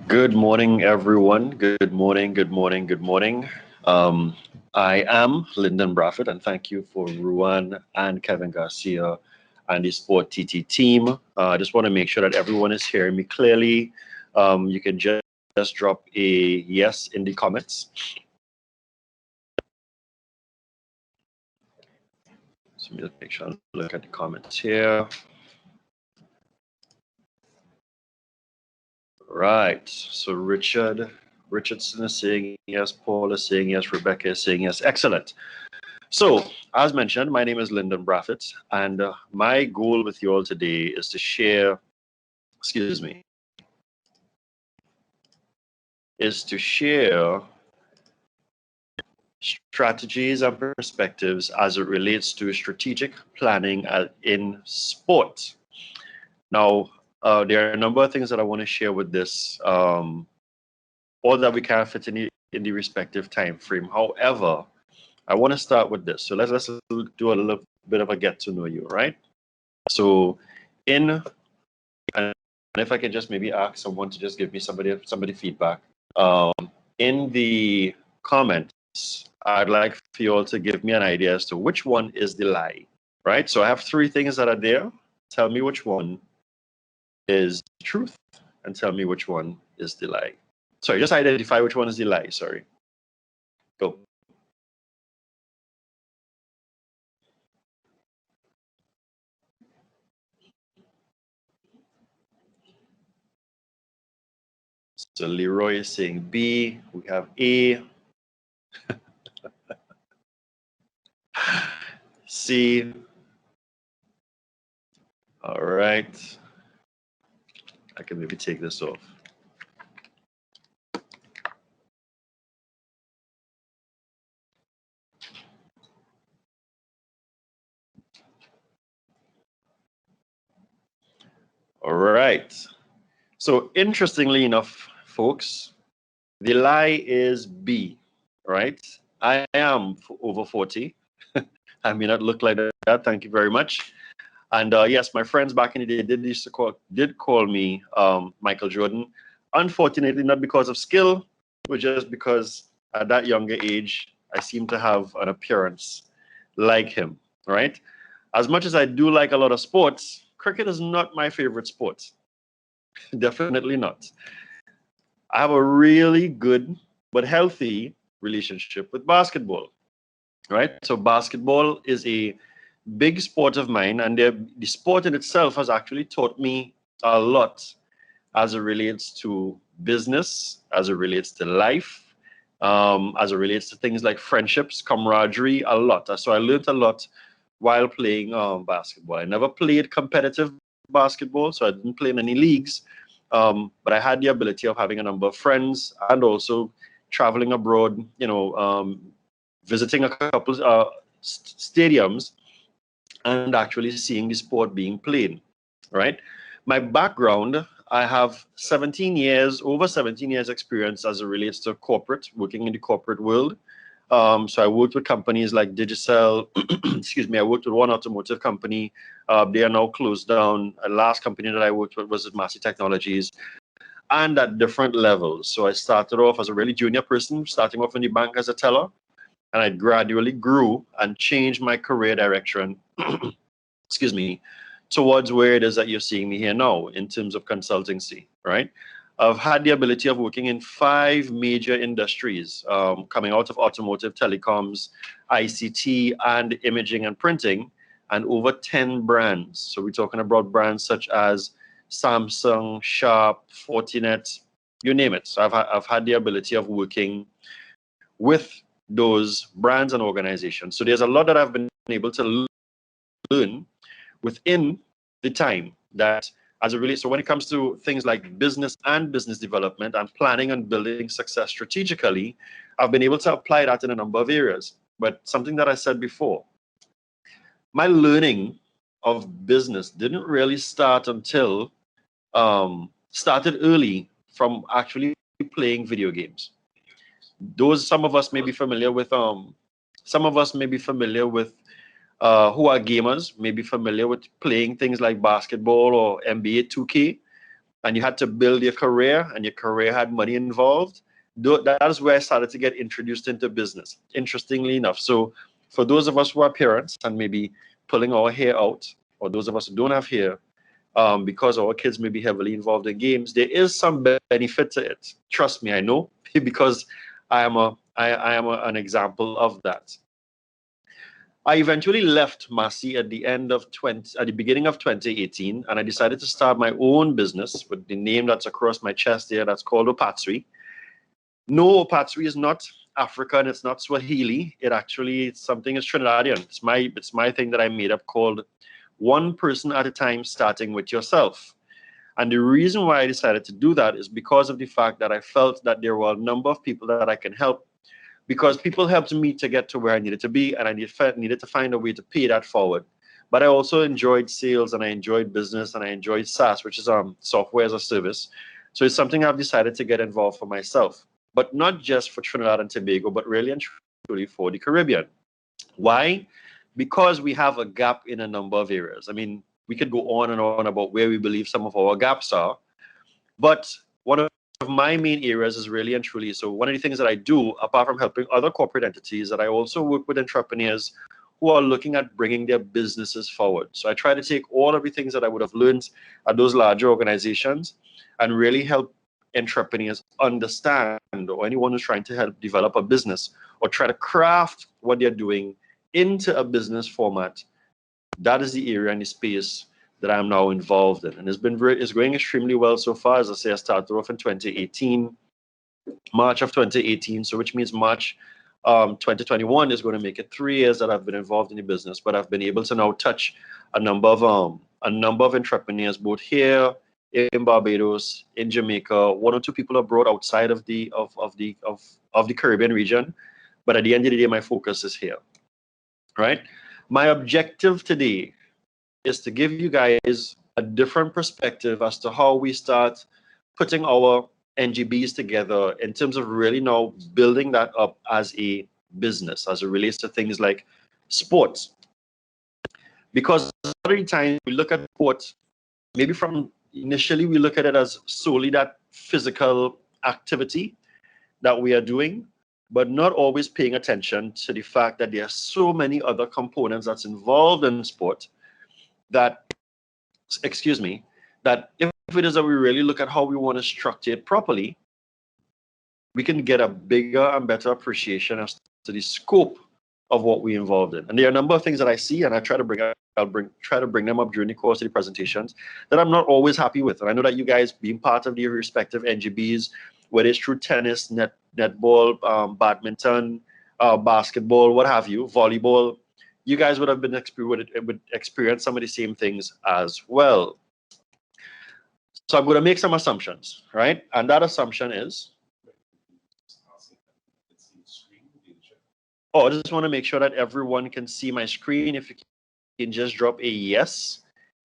Good morning, everyone. Good morning, good morning, good morning. I am Lyndon Brathwaite, and thank you for Ruan and Kevin Garcia and the Sport TT team. I just want to make sure that everyone is hearing me clearly. You can just drop a yes in the comments. So let me just make sure I look at the comments here. Right, so Richardson is saying yes, Paul is saying yes, Rebecca is saying yes. Excellent. So, as mentioned, my name is Lyndon Brathwaite, and my goal with you all today is to share, strategies and perspectives as it relates to strategic planning in sport. Now, there are a number of things that I want to share with this, all that we can fit in the respective time frame. However, I want to start with this. So let's do a little bit of a get to know you, right? So and if I can just maybe ask someone to just give me somebody feedback. In the comments, I'd like for you all to give me an idea as to which one is the lie, right? So I have three things that are there. Tell me which one is the truth and tell me which one is the lie. Sorry, just identify which one is the lie, sorry. Go. So Leroy is saying B, we have A, C. All right. I can maybe take this off. All right. So interestingly enough, folks, the lie is B, right? I am over 40. I may not look like that. Thank you very much. And yes, my friends back in the day did call me Michael Jordan. Unfortunately, not because of skill, but just because at that younger age, I seem to have an appearance like him, right? As much as I do like a lot of sports, cricket is not my favorite sport. Definitely not. I have a really good but healthy relationship with basketball, right? So basketball is a big sport of mine, and the sport in itself has actually taught me a lot as it relates to business, as it relates to life, as it relates to things like friendships, camaraderie, a lot. So I learned a lot while playing basketball. I never played competitive basketball, so I didn't play in any leagues, but I had the ability of having a number of friends and also traveling abroad, visiting a couple stadiums and actually seeing the sport being played, right? My background, I have over 17 years experience as it relates to corporate, working in the corporate world. So I worked with companies like Digicel, I worked with one automotive company. They are now closed down. The last company that I worked with was at Massey Technologies, and at different levels. So I started off as a really junior person, starting off in the bank as a teller, and I gradually grew and changed my career direction, towards where it is that you're seeing me here now in terms of consultancy, right? I've had the ability of working in 5 major industries, coming out of automotive, telecoms, ICT, and imaging and printing, and over 10 brands. So we're talking about brands such as Samsung, Sharp, Fortinet, you name it. So I've had the ability of working with those brands and organizations. So there's a lot that I've been able to learn within the time that as it relates. So when it comes to things like business and business development and planning and building success strategically, I've been able to apply that in a number of areas. But something that I said before, my learning of business didn't really start until started early from actually playing video games. Some of us may be familiar with who are gamers, may be familiar with playing things like basketball or NBA 2K. and you had to build your career, and your career had money involved, that is where I started to get introduced into business, interestingly enough. So for those of us who are parents and maybe pulling our hair out, or those of us who don't have hair, because our kids may be heavily involved in games, there is some benefit to it. Trust me, I know, because I am an example of that. I eventually left Massey at the beginning of 2018, and I decided to start my own business with the name that's across my chest there. That's called OPAAT-SWY. No, OPAAT-SWY is not African. It's not Swahili. It's something is Trinidadian. It's my thing that I made up, called one person at a time, starting with yourself. And the reason why I decided to do that is because of the fact that I felt that there were a number of people that I can help, because people helped me to get to where I needed to be, and I needed to find a way to pay that forward. But I also enjoyed sales, and I enjoyed business, and I enjoyed SaaS, which is software as a service. So it's something I've decided to get involved for myself, but not just for Trinidad and Tobago, but really and truly for the Caribbean. Why? Because we have a gap in a number of areas. I mean, we could go on and on about where we believe some of our gaps are, but one of my main areas is really and truly, so one of the things that I do, apart from helping other corporate entities, that I also work with entrepreneurs who are looking at bringing their businesses forward. So I try to take all of the things that I would have learned at those larger organizations and really help entrepreneurs understand, or anyone who's trying to help develop a business or try to craft what they're doing into a business format. That is the area and the space that I'm now involved in, and it's going extremely well so far. As I say, I started off in 2018, March of 2018, so which means March 2021 is going to make it 3 years that I've been involved in the business. But I've been able to now touch a number of entrepreneurs, both here in Barbados, in Jamaica, 1 or 2 people abroad outside of the Caribbean region. But at the end of the day, my focus is here, right? My objective today is to give you guys a different perspective as to how we start putting our NGBs together in terms of really now building that up as a business, as it relates to things like sports. Because a lot of the time we look at sports, maybe initially we look at it as solely that physical activity that we are doing, but not always paying attention to the fact that there are so many other components that's involved in sport that if it is that we really look at how we want to structure it properly, we can get a bigger and better appreciation as to the scope of what we're involved in. And there are a number of things that I see, and I try to bring them up during the course of the presentations, that I'm not always happy with. And I know that you guys, being part of the respective NGBs, whether it's through tennis, netball, badminton, basketball, what have you, volleyball, you guys would have been experience some of the same things as well. So I'm going to make some assumptions, right? And that assumption is, I just want to make sure that everyone can see my screen. If you can just drop a yes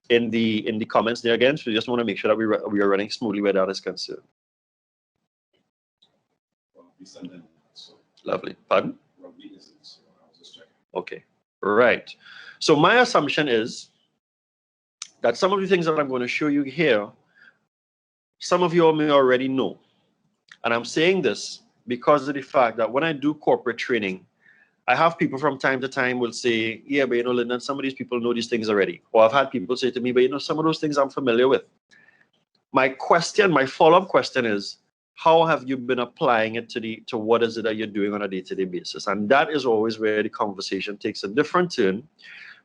in the comments there again. So we just want to make sure that we are running smoothly where that is concerned. Lovely. Pardon? Okay. Right. So my assumption is that some of the things that I'm going to show you here, some of you may already know. And I'm saying this because of the fact that when I do corporate training, I have people from time to time will say, yeah, but Lyndon, some of these people know these things already. Or I've had people say to me, but some of those things I'm familiar with. My follow-up question is, how have you been applying it to what is it that you're doing on a day-to-day basis? And that is always where the conversation takes a different turn,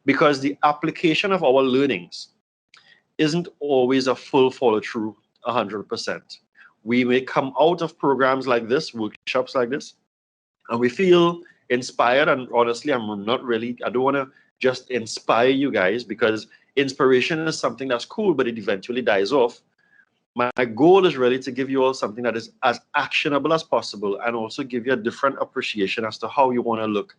because the application of our learnings isn't always a full follow-through 100%. We may come out of programs like this, workshops like this, and we feel inspired. And honestly, I don't want to just inspire you guys, because inspiration is something that's cool, but it eventually dies off. My goal is really to give you all something that is as actionable as possible, and also give you a different appreciation as to how you want to look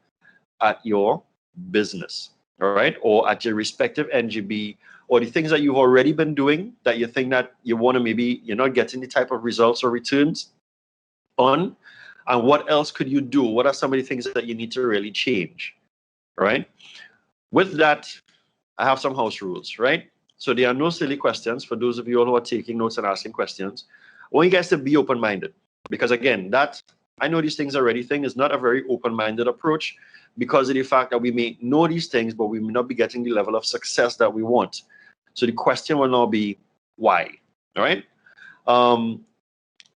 at your business, all right? Or at your respective NGB, or the things that you've already been doing that you think that you want to, maybe you're not getting the type of results or returns on, and what else could you do? What are some of the things that you need to really change, right? With that, I have some house rules, right? So there are no silly questions for those of you all who are taking notes and asking questions. I want you guys to be open-minded, because again, that I know these things already thing is not a very open-minded approach, because of the fact that we may know these things, but we may not be getting the level of success that we want. So the question will now be why. All right.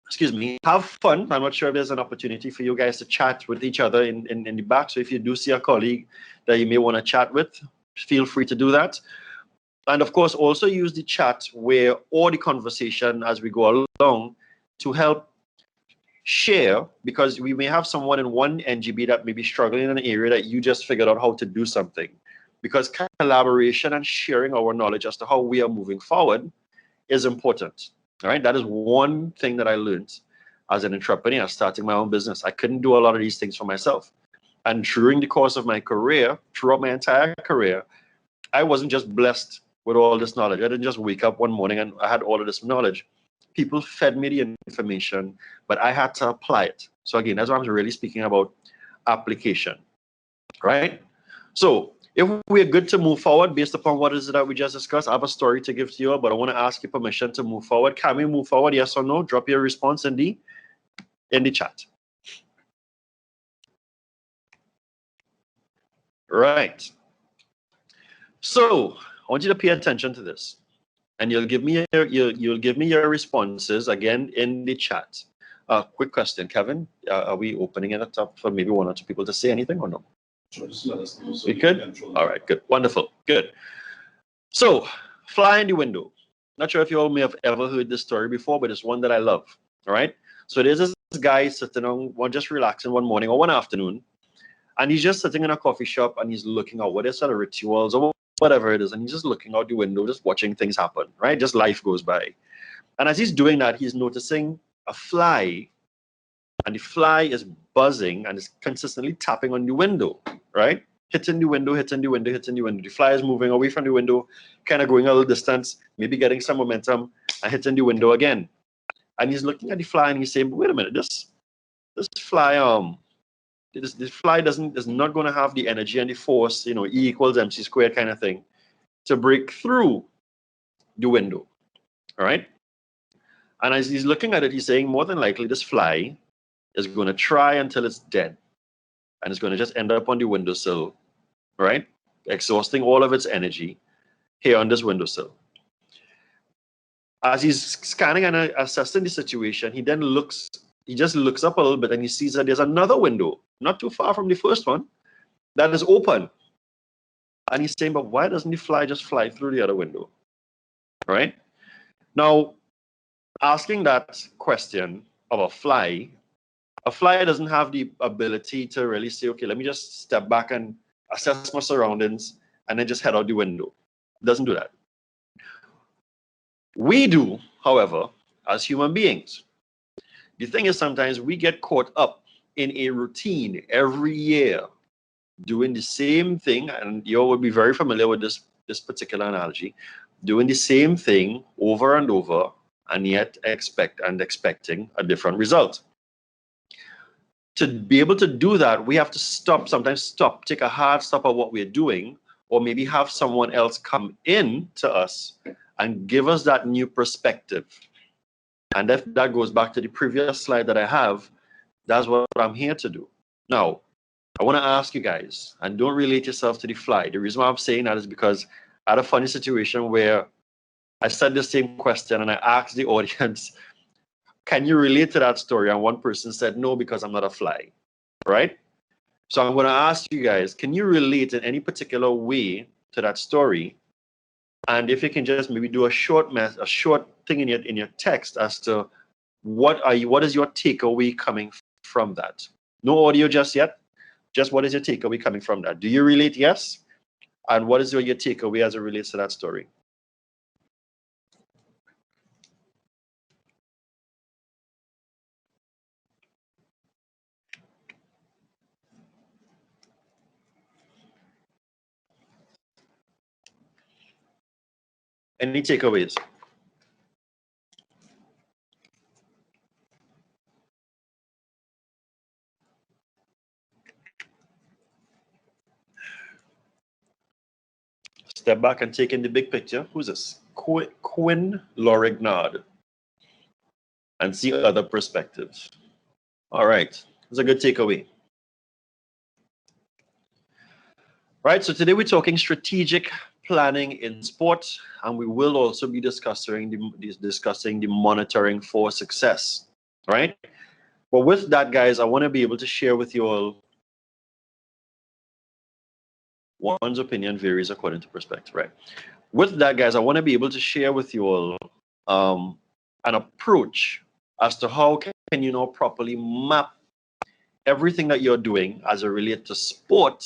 Excuse me, have fun. I'm not sure if there's an opportunity for you guys to chat with each other in the back. So if you do see a colleague that you may want to chat with, feel free to do that. And of course, also use the chat where all the conversation as we go along to help share, because we may have someone in one NGB that may be struggling in an area that you just figured out how to do something. Because collaboration and sharing our knowledge as to how we are moving forward is important. All right, that is one thing that I learned as an entrepreneur starting my own business. I couldn't do a lot of these things for myself. And during the course of my career, throughout my entire career, I wasn't just blessed with all this knowledge. I didn't just wake up one morning and I had all of this knowledge. People fed me the information, but I had to apply it. So again, that's what I'm really speaking about, application, right? So if we're good to move forward based upon what is it that we just discussed, I have a story to give to you, but I want to ask you permission to move forward. Can we move forward? Yes or no? Drop your response in the chat. Right. So I want you to pay attention to this, and you'll give me your responses again in the chat. Quick question, Kevin. Are we opening it up for maybe one or two people to say anything or no? Sure, just let us know. So we could? All right, good. Wonderful. Good. So, fly in the window. Not sure if you all may have ever heard this story before, but it's one that I love. All right. So there's this guy sitting on just relaxing one morning or one afternoon, and he's just sitting in a coffee shop and he's looking out what is sort of rituals or whatever it is, and he's just looking out the window, just watching things happen, right? Just life goes by. And as he's doing that, he's noticing a fly, and the fly is buzzing and is consistently tapping on the window, right? Hitting the window, hitting the window, hitting the window. The fly is moving away from the window, kind of going a little distance, maybe getting some momentum, and hitting the window again. And he's looking at the fly and he's saying, wait a minute, this fly, this fly is not going to have the energy and the force, E equals MC squared kind of thing, to break through the window. All right. And as he's looking at it, he's saying, more than likely, this fly is going to try until it's dead. And it's going to just end up on the windowsill, right? Exhausting all of its energy here on this windowsill. As he's scanning and assessing the situation, he just looks up a little bit and he sees that there's another window, not too far from the first one, that is open. And he's saying, but why doesn't the fly just fly through the other window? Right? Now, asking that question of a fly doesn't have the ability to really say, okay, let me just step back and assess my surroundings and then just head out the window. It doesn't do that. We do, however, as human beings. The thing is, sometimes we get caught up in a routine every year doing the same thing, and you all will be very familiar with this particular analogy, doing the same thing over and over, and yet expecting a different result. To be able to do that, we have to sometimes stop, take a hard stop at what we're doing, or maybe have someone else come in to us and give us that new perspective. And if that goes back to the previous slide that I have, that's what I'm here to do. Now, I want to ask you guys, and don't relate yourself to the fly. The reason why I'm saying that is because I had a funny situation where I said the same question and I asked the audience, can you relate to that story? And one person said, no, because I'm not a fly, right? So I'm going to ask you guys, can you relate in any particular way to that story? And if you can just maybe do a short thing in your text as to what is your takeaway coming from that? No audio just yet. Just what is your takeaway coming from that? Do you relate? Yes. And what is your takeaway as it relates to that story? Any takeaways? step back and take in the big picture. Who's this? Quinn Lorignard. And see other perspectives. All right, that's a good takeaway. Right, so today we're talking strategic planning in sport, and we will also be discussing the monitoring for success. Right, but with that, guys, I want to be able to share with you all. One's opinion varies according to perspective, right? With that, guys, I want to be able to share with you all an approach as to how can you now properly map everything that you're doing as it relates to sport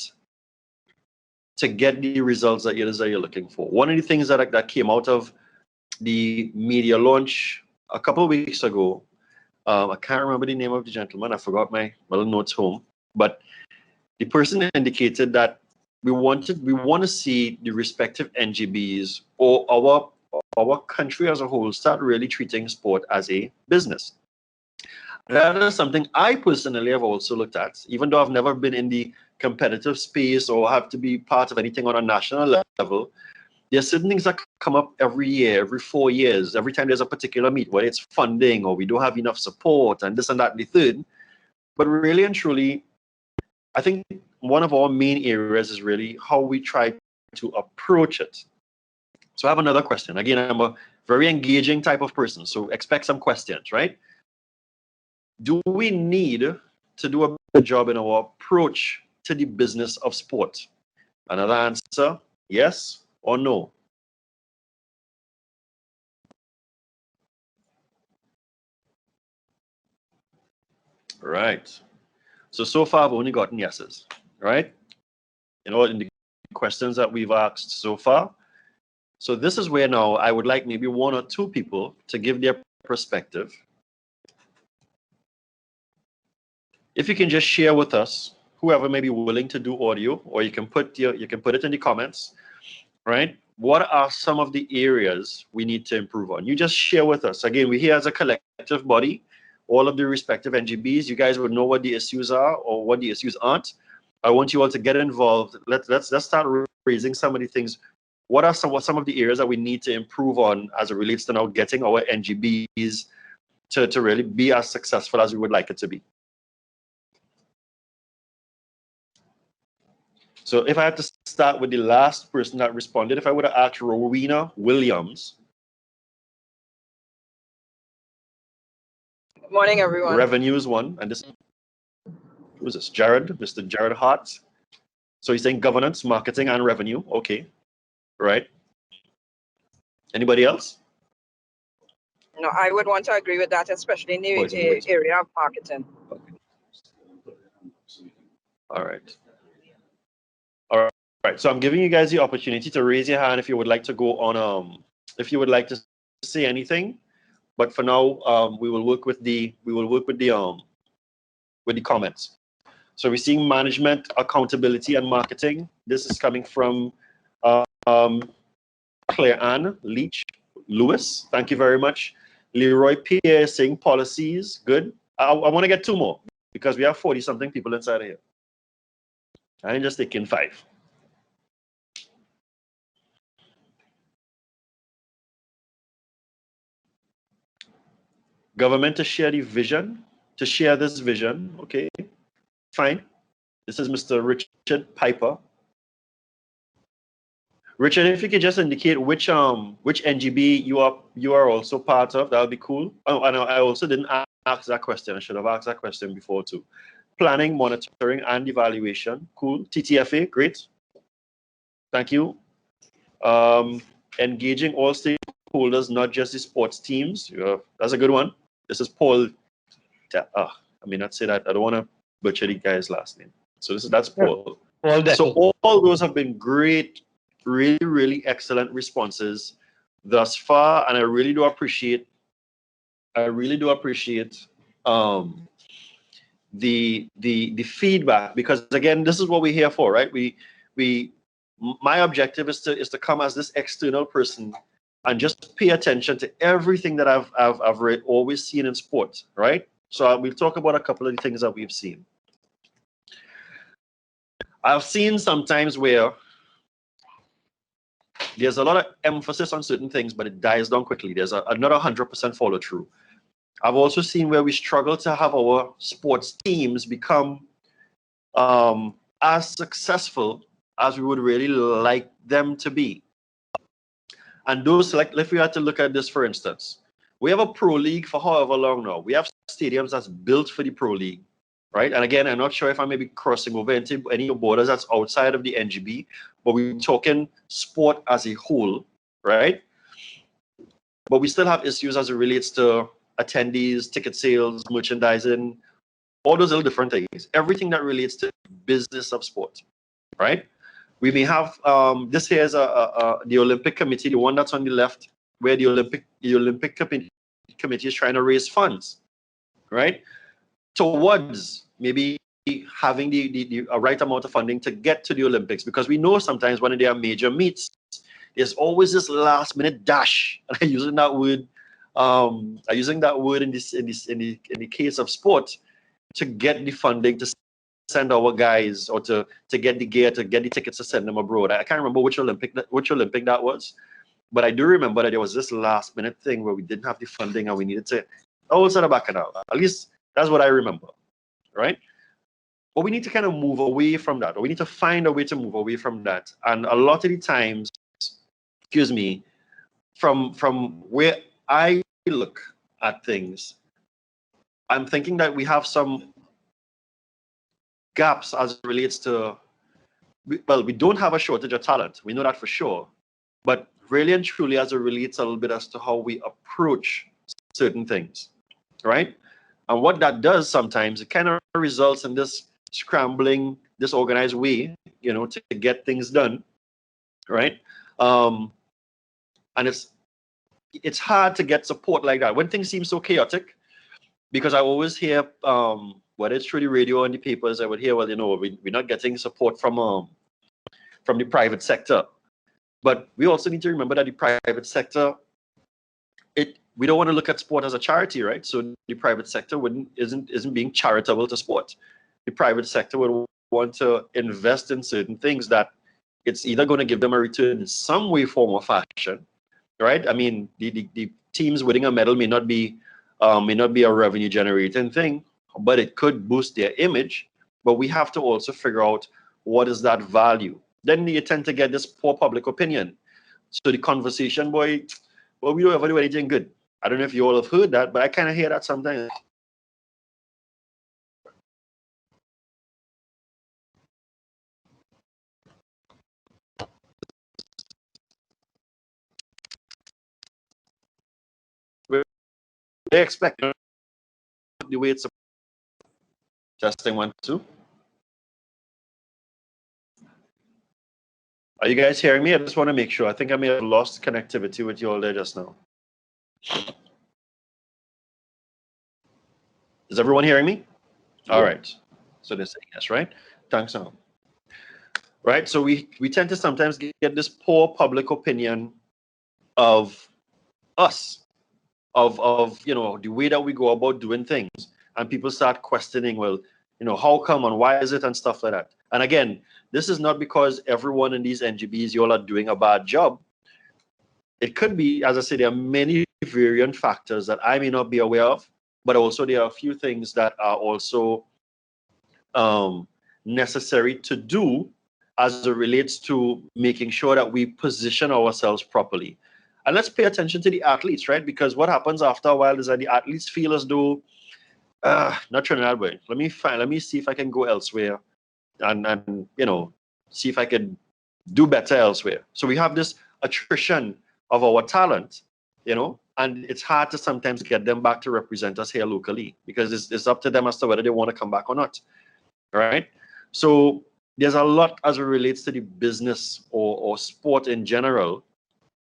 to get the results that you're looking for. One of the things that came out of the media launch a couple of weeks ago, I can't remember the name of the gentleman. I forgot my little notes home, but the person indicated that we want to see the respective NGBs or our country as a whole start really treating sport as a business. That is something I personally have also looked at, even though I've never been in the competitive space or have to be part of anything on a national level. There are certain things that come up every year, every 4 years, every time there's a particular meet, whether it's funding or we don't have enough support and this and that and the third. But really and truly, I think one of our main areas is really how we try to approach it. So I have another question. Again, I'm a very engaging type of person, so expect some questions, right? Do we need to do a better job in our approach to the business of sport? Another answer, yes or no? Right. So far, I've only gotten yeses, right? In the questions that we've asked so far. So this is where now I would like maybe 1 or 2 people to give their perspective. If you can just share with us, whoever may be willing to do audio, or you can put it in the comments, right? What are some of the areas we need to improve on? You just share with us. Again, we're here as a collective body, all of the respective NGBs. You guys would know what the issues are or what the issues aren't. I want you all to get involved. Let's start raising some of the things. What are some of the areas that we need to improve on as it relates to now getting our NGBs to really be as successful as we would like it to be? So if I have to start with the last person that responded, if I would have asked Rowena Williams. Good morning, everyone. Revenue is one, and this, who's this? Jared, Mr. Jared Hart. So he's saying governance, marketing, and revenue. Okay, right. Anybody else? No, I would want to agree with that, especially in the area of marketing. Okay. All right. All right. So I'm giving you guys the opportunity to raise your hand if you would like to go on. If you would like to say anything, but for now, we will work with the comments. So we're seeing management, accountability, and marketing. This is coming from Claire Ann Leach Lewis. Thank you very much. Leroy Pierre saying policies. Good. I want to get 2 more because we have 40-something people inside of here. I'm just taking 5. Government to share the vision, to share this vision. Okay, fine. This is Mr. Richard Piper. Richard, if you could just indicate which NGB you are also part of, that would be cool. Oh, and I also didn't ask that question. I should have asked that question before too. Planning, monitoring, and evaluation. Cool. TTFA, great. Thank you. Engaging all stakeholders, not just the sports teams. That's a good one. This is Paul. I may not say that. I don't want to butcher the guy's last name. So that's Paul. Paul. So all those have been great, really, really excellent responses thus far, and I really do appreciate. The feedback, because again, this is what we're here for, right? My objective is to come as this external person and just pay attention to everything that I've always seen in sports, right? So we'll talk about a couple of the things that we've seen. I've seen sometimes where there's a lot of emphasis on certain things, but it dies down quickly. There's another 100% follow through. I've also seen where we struggle to have our sports teams become as successful as we would really like them to be. And those, like, if we had to look at this, for instance, we have a pro league for however long now. We have stadiums that's built for the pro league, right? And again, I'm not sure if I may be crossing over into any borders that's outside of the NGB, but we're talking sport as a whole, right? But we still have issues as it relates to attendees, ticket sales, merchandising, all those little different things, everything that relates to business of sport, right? We may have, this here is the Olympic Committee, the one that's on the left, where the Olympic Committee is trying to raise funds, right? Towards maybe having the right amount of funding to get to the Olympics, because we know sometimes when there are major meets, there's always this last minute dash. And I'm using that word, in the case of sport, to get the funding to send our guys, or to get the gear, to get the tickets to send them abroad. I can't remember which Olympic that was, but I do remember that there was this last minute thing where we didn't have the funding and we needed to also back it out. At least that's what I remember, right? But we need to kind of move away from that, or we need to find a way to move away from that. And a lot of the times, excuse me, from where I look at things, I'm thinking that we have some gaps as it relates to, well, we don't have a shortage of talent. We know that for sure. But really and truly, as it relates a little bit as to how we approach certain things, right? And what that does sometimes, it kind of results in this scrambling, disorganized way, to get things done, right? And it's hard to get support like that when things seem so chaotic, because I always hear, whether it's through the radio and the papers, I would hear, well, we're not getting support from the private sector. But we also need to remember that the private sector, we don't want to look at sport as a charity, right? So the private sector isn't being charitable to sport. The private sector would want to invest in certain things that it's either going to give them a return in some way, form, or fashion, right? I mean, the teams winning a medal may not be a revenue generating thing, but it could boost their image. But we have to also figure out what is that value. Then you tend to get this poor public opinion. So the conversation, boy, well, we don't ever do anything good. I don't know if you all have heard that, but I kind of hear that sometimes. They expect the way it's testing 1, 2. Are you guys hearing me? I just want to make sure. I think I may have lost connectivity with you all there just now. Is everyone hearing me? Yeah. All right. So they're saying yes, right? Thanks, Sam. Right. So we tend to sometimes get this poor public opinion of us, of the way that we go about doing things, and people start questioning, well, how come and why is it and stuff like that. And again, this is not because everyone in these NGBs, you all are doing a bad job. It could be, as I said, there are many variant factors that I may not be aware of, but also there are a few things that are also necessary to do as it relates to making sure that we position ourselves properly. And let's pay attention to the athletes, right? Because what happens after a while is that the athletes feel as though, not Trinidad way. Let me see if I can go elsewhere and see if I can do better elsewhere. So we have this attrition of our talent, and it's hard to sometimes get them back to represent us here locally, because it's up to them as to whether they want to come back or not, right? So there's a lot as it relates to the business or sport in general.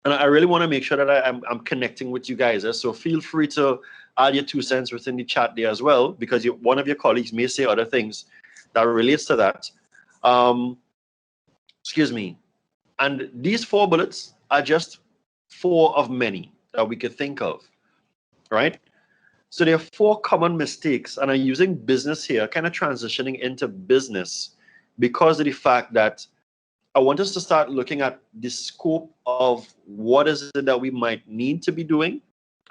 And I really want to make sure that I'm connecting with you guys. So feel free to add your 2 cents within the chat there as well, because one of your colleagues may say other things that relates to that. Excuse me. And these 4 bullets are just 4 of many that we could think of, right? So there are 4 common mistakes, and I'm using business here, kind of transitioning into business, because of the fact that I want us to start looking at the scope of what is it that we might need to be doing,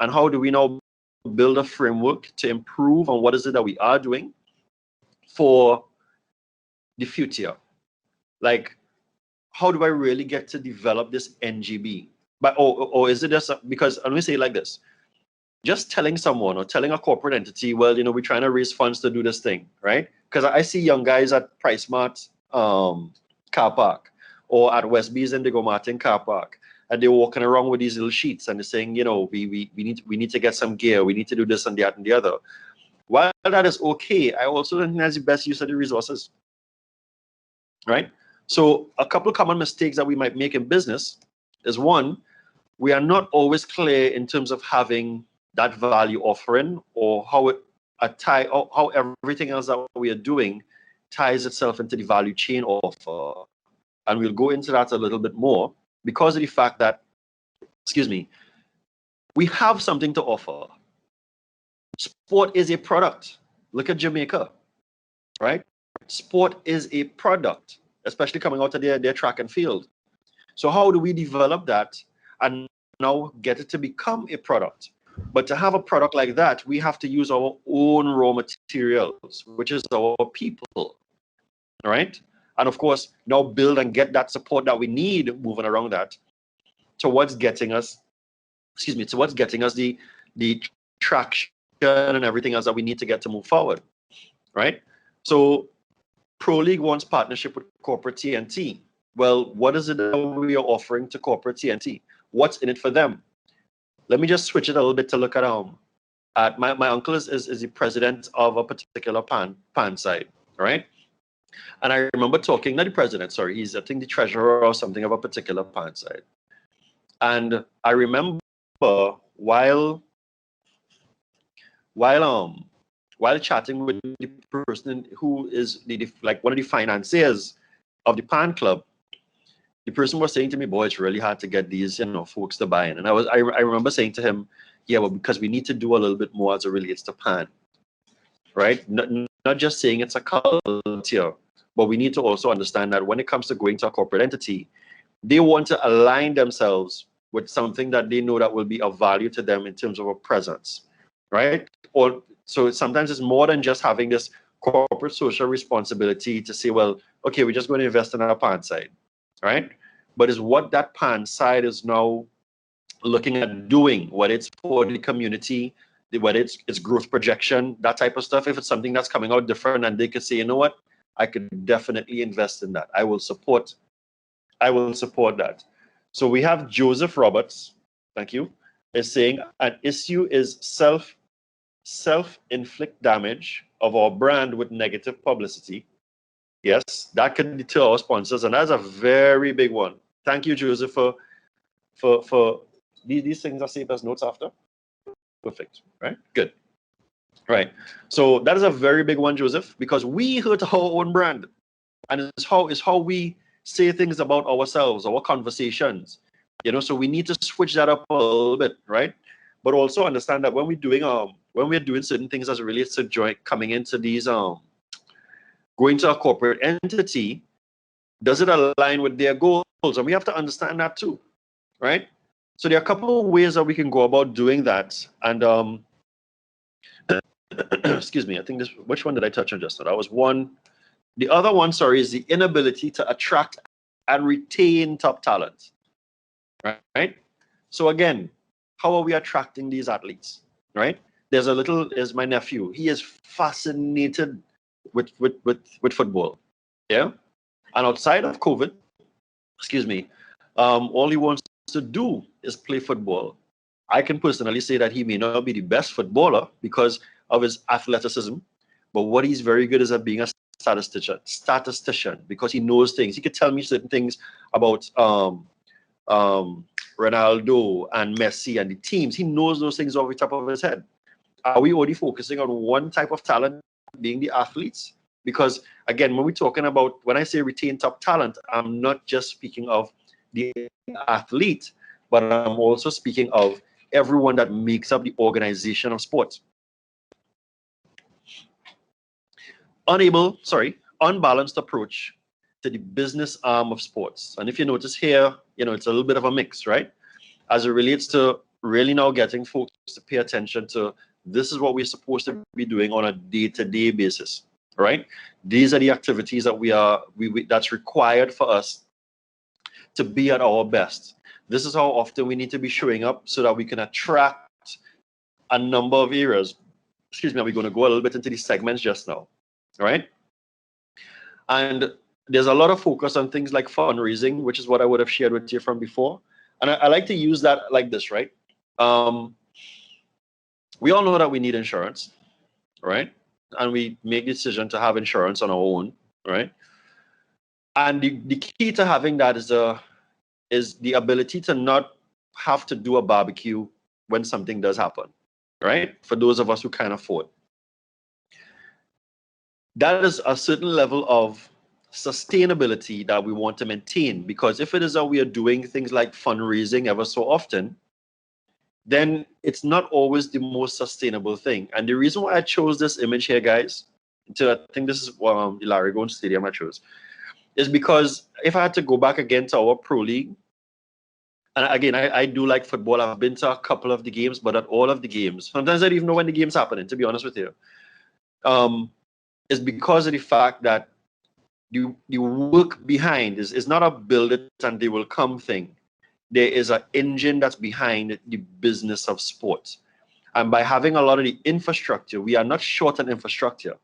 and how do we now build a framework to improve on what is it that we are doing for the future. Like, how do I really get to develop this NGB? But or is it just because, let me say it like this: just telling someone or telling a corporate entity, well, we're trying to raise funds to do this thing, right? Because I see young guys at PriceMart car park, or at Westby's and Diego Martin car park, and they're walking around with these little sheets and they're saying, we need to get some gear, we need to do this and that and the other. While that is okay, I also think that's the best use of the resources, right? So a couple of common mistakes that we might make in business is, one, we are not always clear in terms of having that value offering, or how how everything else that we are doing ties itself into the value chain offer. And we'll go into that a little bit more, because of the fact that, we have something to offer. Sport is a product. Look at Jamaica, right? Sport is a product, especially coming out of their track and field. So how do we develop that and now get it to become a product? But to have a product like that, we have to use our own raw materials, which is our people, right? And of course, now build and get that support that we need moving around that towards getting us, towards getting us the traction and everything else that we need to get to move forward, right? So Pro League wants partnership with corporate TNT. Well, what is it that we are offering to corporate TNT? What's in it for them? Let me just switch it a little bit to look at my uncle is the president of a particular pan side, right? And I remember talking, not the president, sorry, he's I think the treasurer or something of a particular pan side. And I remember while chatting with the person who is like one of the financiers of the pan club, the person was saying to me, boy, it's really hard to get these, folks to buy in. And I remember saying to him, yeah, well, because we need to do a little bit more as it relates to pan, right? Not just saying it's a culture, but we need to also understand that when it comes to going to a corporate entity, they want to align themselves with something that they know that will be of value to them in terms of a presence, right? Or so sometimes it's more than just having this corporate social responsibility to say, well, okay, we're just going to invest in our pan side, right? But it's what that pan side is now looking at doing, whether it's for the community, whether it's growth projection, that type of stuff. If it's something that's coming out different and they could say, you know what, I could definitely invest in that. I will support that. So we have Joseph Roberts, thank you, is saying an issue is self-inflict damage of our brand with negative publicity. Yes, that can deter our sponsors, and that's a very big one. Thank you, Joseph, for these things are saved as notes after. Perfect, right? Good. Right. So that is a very big one, Joseph, because we hurt our own brand, and it's how we say things about ourselves, our conversations. So we need to switch that up a little bit, right? But also understand that when we're doing certain things as it relates to coming into these going to a corporate entity, does it align with their goals? And we have to understand that too, right? So there are a couple of ways that we can go about doing that. And excuse me, I think which one did I touch on just now? That was one. The other one, sorry, is the inability to attract and retain top talent, right? So again, how are we attracting these athletes, right? There's my nephew. He is fascinated with football, yeah? And outside of COVID, all he wants to do is play football. I can personally say that he may not be the best footballer because of his athleticism, but what he's very good is at being a statistician, because he knows things. He could tell me certain things about Ronaldo and Messi and the teams. He knows those things off the top of his head. Are we only focusing on one type of talent, being the athletes? Because again, when I say retain top talent, I'm not just speaking of the athlete, but I'm also speaking of everyone that makes up the organization of sports. Unbalanced approach to the business arm of sports. And if you notice here, it's a little bit of a mix, right? As it relates to really now getting folks to pay attention to this is what we're supposed to be doing on a day-to-day basis, right? These are the activities that that's required for us to be at our best. This is how often we need to be showing up so that we can attract a number of areas. Excuse me, we're going to go a little bit into these segments just now, right? And there's a lot of focus on things like fundraising, which is what I would have shared with you from before. And I like to use that like this, right? We all know that we need insurance, right? And we make the decision to have insurance on our own, right? And the key to having that is the ability to not have to do a barbecue when something does happen, right? For those of us who can't afford. That is a certain level of sustainability that we want to maintain, because if it is how we are doing things like fundraising ever so often, then it's not always the most sustainable thing. And the reason why I chose this image here, guys, I think this is the Larry Gones Stadium I chose, is because if I had to go back again to our Pro League, and again, I do like football. I've been to a couple of the games, but at all of the games, sometimes I don't even know when the game's happening, to be honest with you. It's because of the fact that the work behind is not a build it and they will come thing. There is an engine that's behind the business of sports. And by having a lot of the infrastructure, we are not short on infrastructure.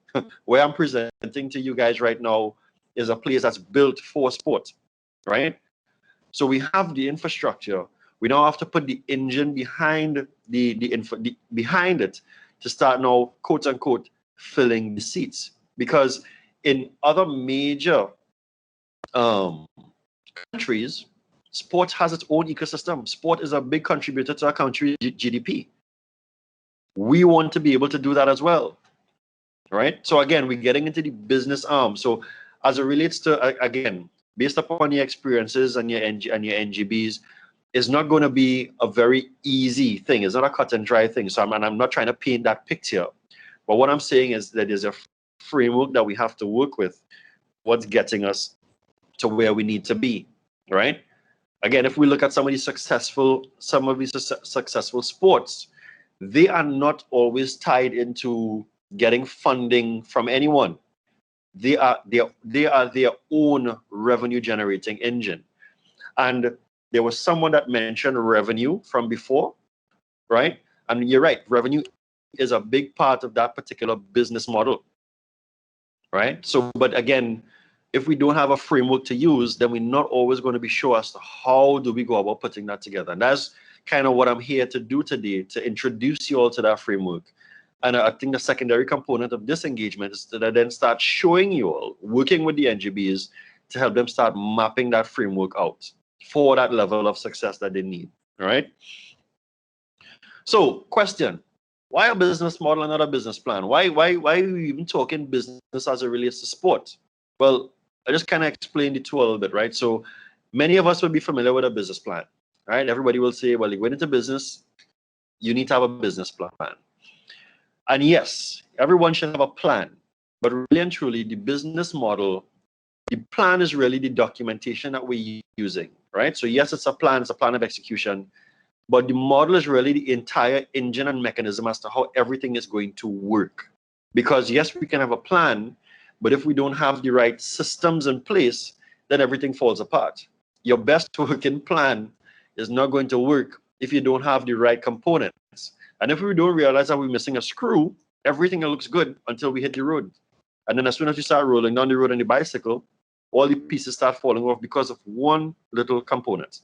Where I'm presenting to you guys right now is a place that's built for sport, right? So we have the infrastructure. We now have to put the engine behind behind it to start now, quote unquote, filling the seats. Because in other major countries, sport has its own ecosystem. Sport is a big contributor to our country's GDP. We want to be able to do that as well, right? So again, we're getting into the business arm. So as it relates to, again, based upon your experiences and your NGBs, it's not going to be a very easy thing. It's not a cut and dry thing. So I'm not trying to paint that picture. But what I'm saying is that there's a framework that we have to work with, what's getting us to where we need to be, right? Again, if we look at some of these successful sports, they are not always tied into getting funding from anyone. They are their own revenue generating engine. And there was someone that mentioned revenue from before, right? And you're right, revenue is a big part of that particular business model, right? So, but again, if we don't have a framework to use, then we're not always going to be sure as to how do we go about putting that together. And that's kind of what I'm here to do today, to introduce you all to that framework. And I think the secondary component of this engagement is to then start showing you all, working with the NGBs to help them start mapping that framework out for that level of success that they need, all right? So, question, why a business model and not a business plan? Why are we even talking business as it relates to sport? Well, I just kind of explained it to a little bit, right? So many of us will be familiar with a business plan, right? Everybody will say, well, you went into business, you need to have a business plan. And yes, everyone should have a plan, but really and truly, the business model, the plan is really the documentation that we're using, right? So yes, it's a plan of execution, but the model is really the entire engine and mechanism as to how everything is going to work. Because yes, we can have a plan, but if we don't have the right systems in place, then everything falls apart. Your best working plan is not going to work if you don't have the right components. And if we don't realize that we're missing a screw, everything looks good until we hit the road. And then as soon as you start rolling down the road on the bicycle, all the pieces start falling off because of one little component.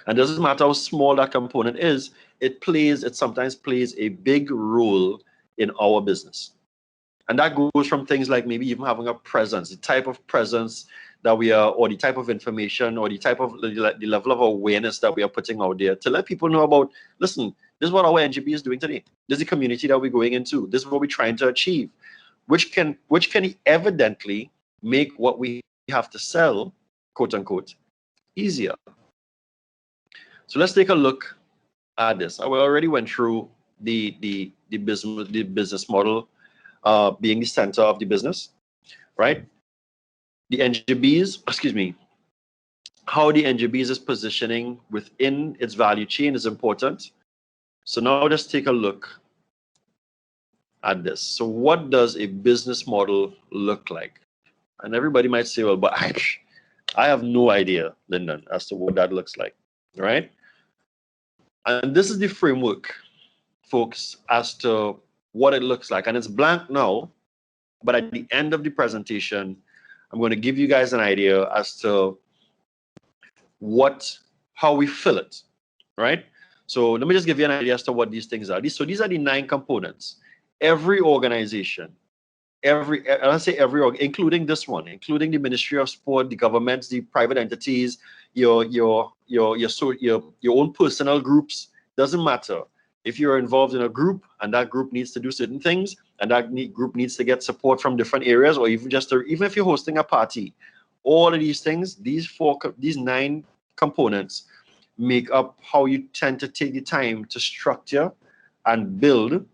And it doesn't matter how small that component is, it sometimes plays a big role in our business. And that goes from things like maybe even having a presence, the type of presence that we are, or the type of information, or the type of the level of awareness that we are putting out there to let people know about, listen, this is what our NGB is doing today. This is the community that we're going into. This is what we're trying to achieve, which can evidently make what we have to sell, quote unquote, easier. So let's take a look at this. I already went through the business model being the center of the business, right? the NGBs, excuse me, how the NGBs is positioning within its value chain is important. So now just take a look at this. So what does a business model look like? And everybody might say, well, but I have no idea, Lyndon, as to what that looks like, right? And this is the framework, folks, as to what it looks like. And it's blank now, but at the end of the presentation, I'm going to give you guys an idea as to how we fill it, right? So let me just give you an idea as to what these things are. So these are the 9 components. Every organization, including this one, including the Ministry of Sport, the governments, the private entities, your own personal groups, doesn't matter. If you're involved in a group and that group needs to do certain things and that group needs to get support from different areas, or even if you're hosting a party, all of these things, these 9 components make up how you tend to take the time to structure and build,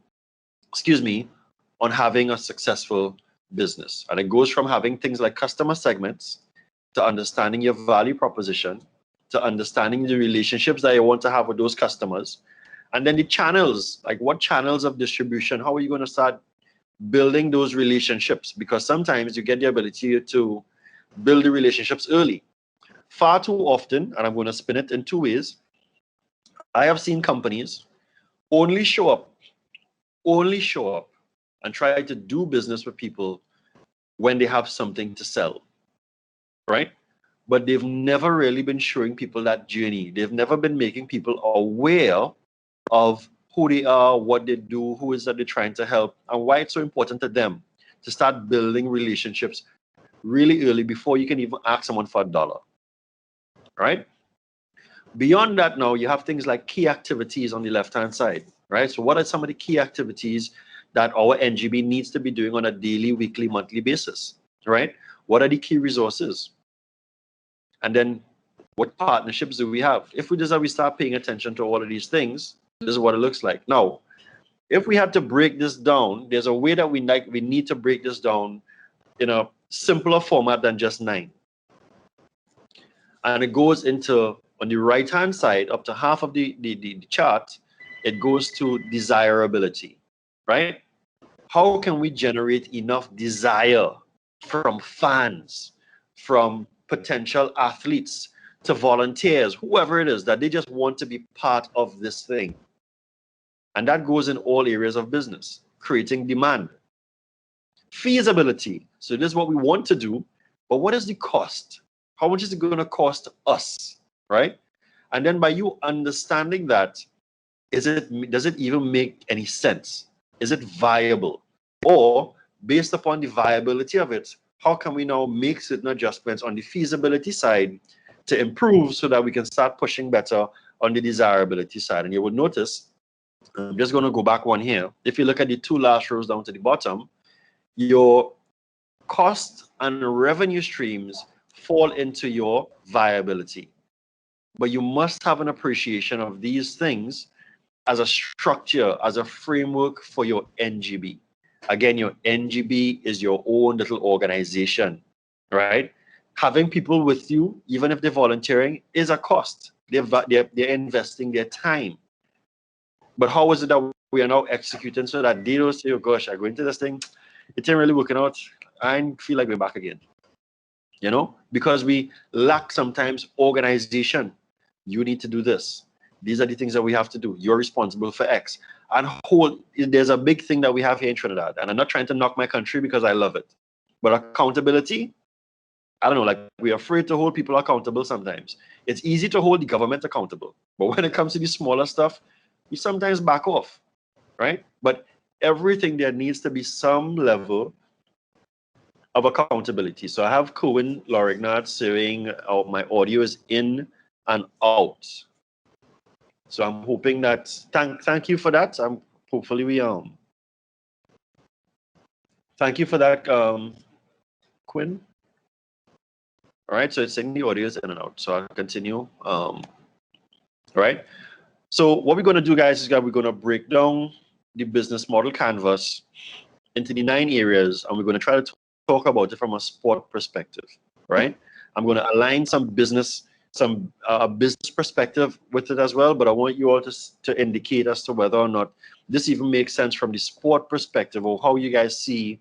on having a successful business. And it goes from having things like customer segments, to understanding your value proposition, to understanding the relationships that you want to have with those customers, and then the channels, like what channels of distribution, how are you going to start building those relationships? Because sometimes you get the ability to build the relationships early. Far too often, and I'm going to spin it in 2 ways, I have seen companies only show up and try to do business with people when they have something to sell, right? But they've never really been showing people that journey. They've never been making people aware of who they are, what they do, who is that they're trying to help, and why it's so important to them to start building relationships really early before you can even ask someone for $1, right? Beyond that, now you have things like key activities on the left-hand side, right? So what are some of the key activities that our NGB needs to be doing on a daily, weekly, monthly basis, right? What are the key resources? And then what partnerships do we have? If we start paying attention to all of these things, this is what it looks like. Now, if we had to break this down, there's a way that we need to break this down in a simpler format than just 9. And it goes into, on the right-hand side, up to half of the chart, it goes to desirability, right? How can we generate enough desire from fans, from potential athletes, to volunteers, whoever it is, that they just want to be part of this thing? And that goes in all areas of business, creating demand. Feasibility. So this is what we want to do, but what is the cost? How much is it going to cost us, right? And then by you understanding that, does it even make any sense? Is it viable? Or based upon the viability of it, how can we now make certain adjustments on the feasibility side to improve so that we can start pushing better on the desirability side? And you would notice, I'm just going to go back one here. If you look at the 2 last rows down to the bottom, your cost and revenue streams fall into your viability. But you must have an appreciation of these things as a structure, as a framework for your NGB. Again, your NGB is your own little organization, right? Having people with you, even if they're volunteering, is a cost. They're investing their time. But how is it that we are now executing so that they don't say, oh gosh, I go into this thing, it ain't really working out, I feel like we're back again. You know, because we lack sometimes organization. You need to do this. These are the things that we have to do. You're responsible for X. And there's a big thing that we have here in Trinidad. And I'm not trying to knock my country because I love it. But accountability, I don't know, like we're afraid to hold people accountable sometimes. It's easy to hold the government accountable. But when it comes to the smaller stuff, we sometimes back off, right? But everything, there needs to be some level of accountability. So I have Cohen Lorignard saying my audio is in and out. So I'm hoping that, thank you for that. Hopefully we thank you for that, Quinn. All right, so it's saying the audio is in and out. So I'll continue. All right. So what we're going to do, guys, is that we're going to break down the business model canvas into the 9 areas, and we're going to try to talk about it from a sport perspective, right? I'm going to align some business perspective with it as well, but I want you all to indicate as to whether or not this even makes sense from the sport perspective, or how do you guys see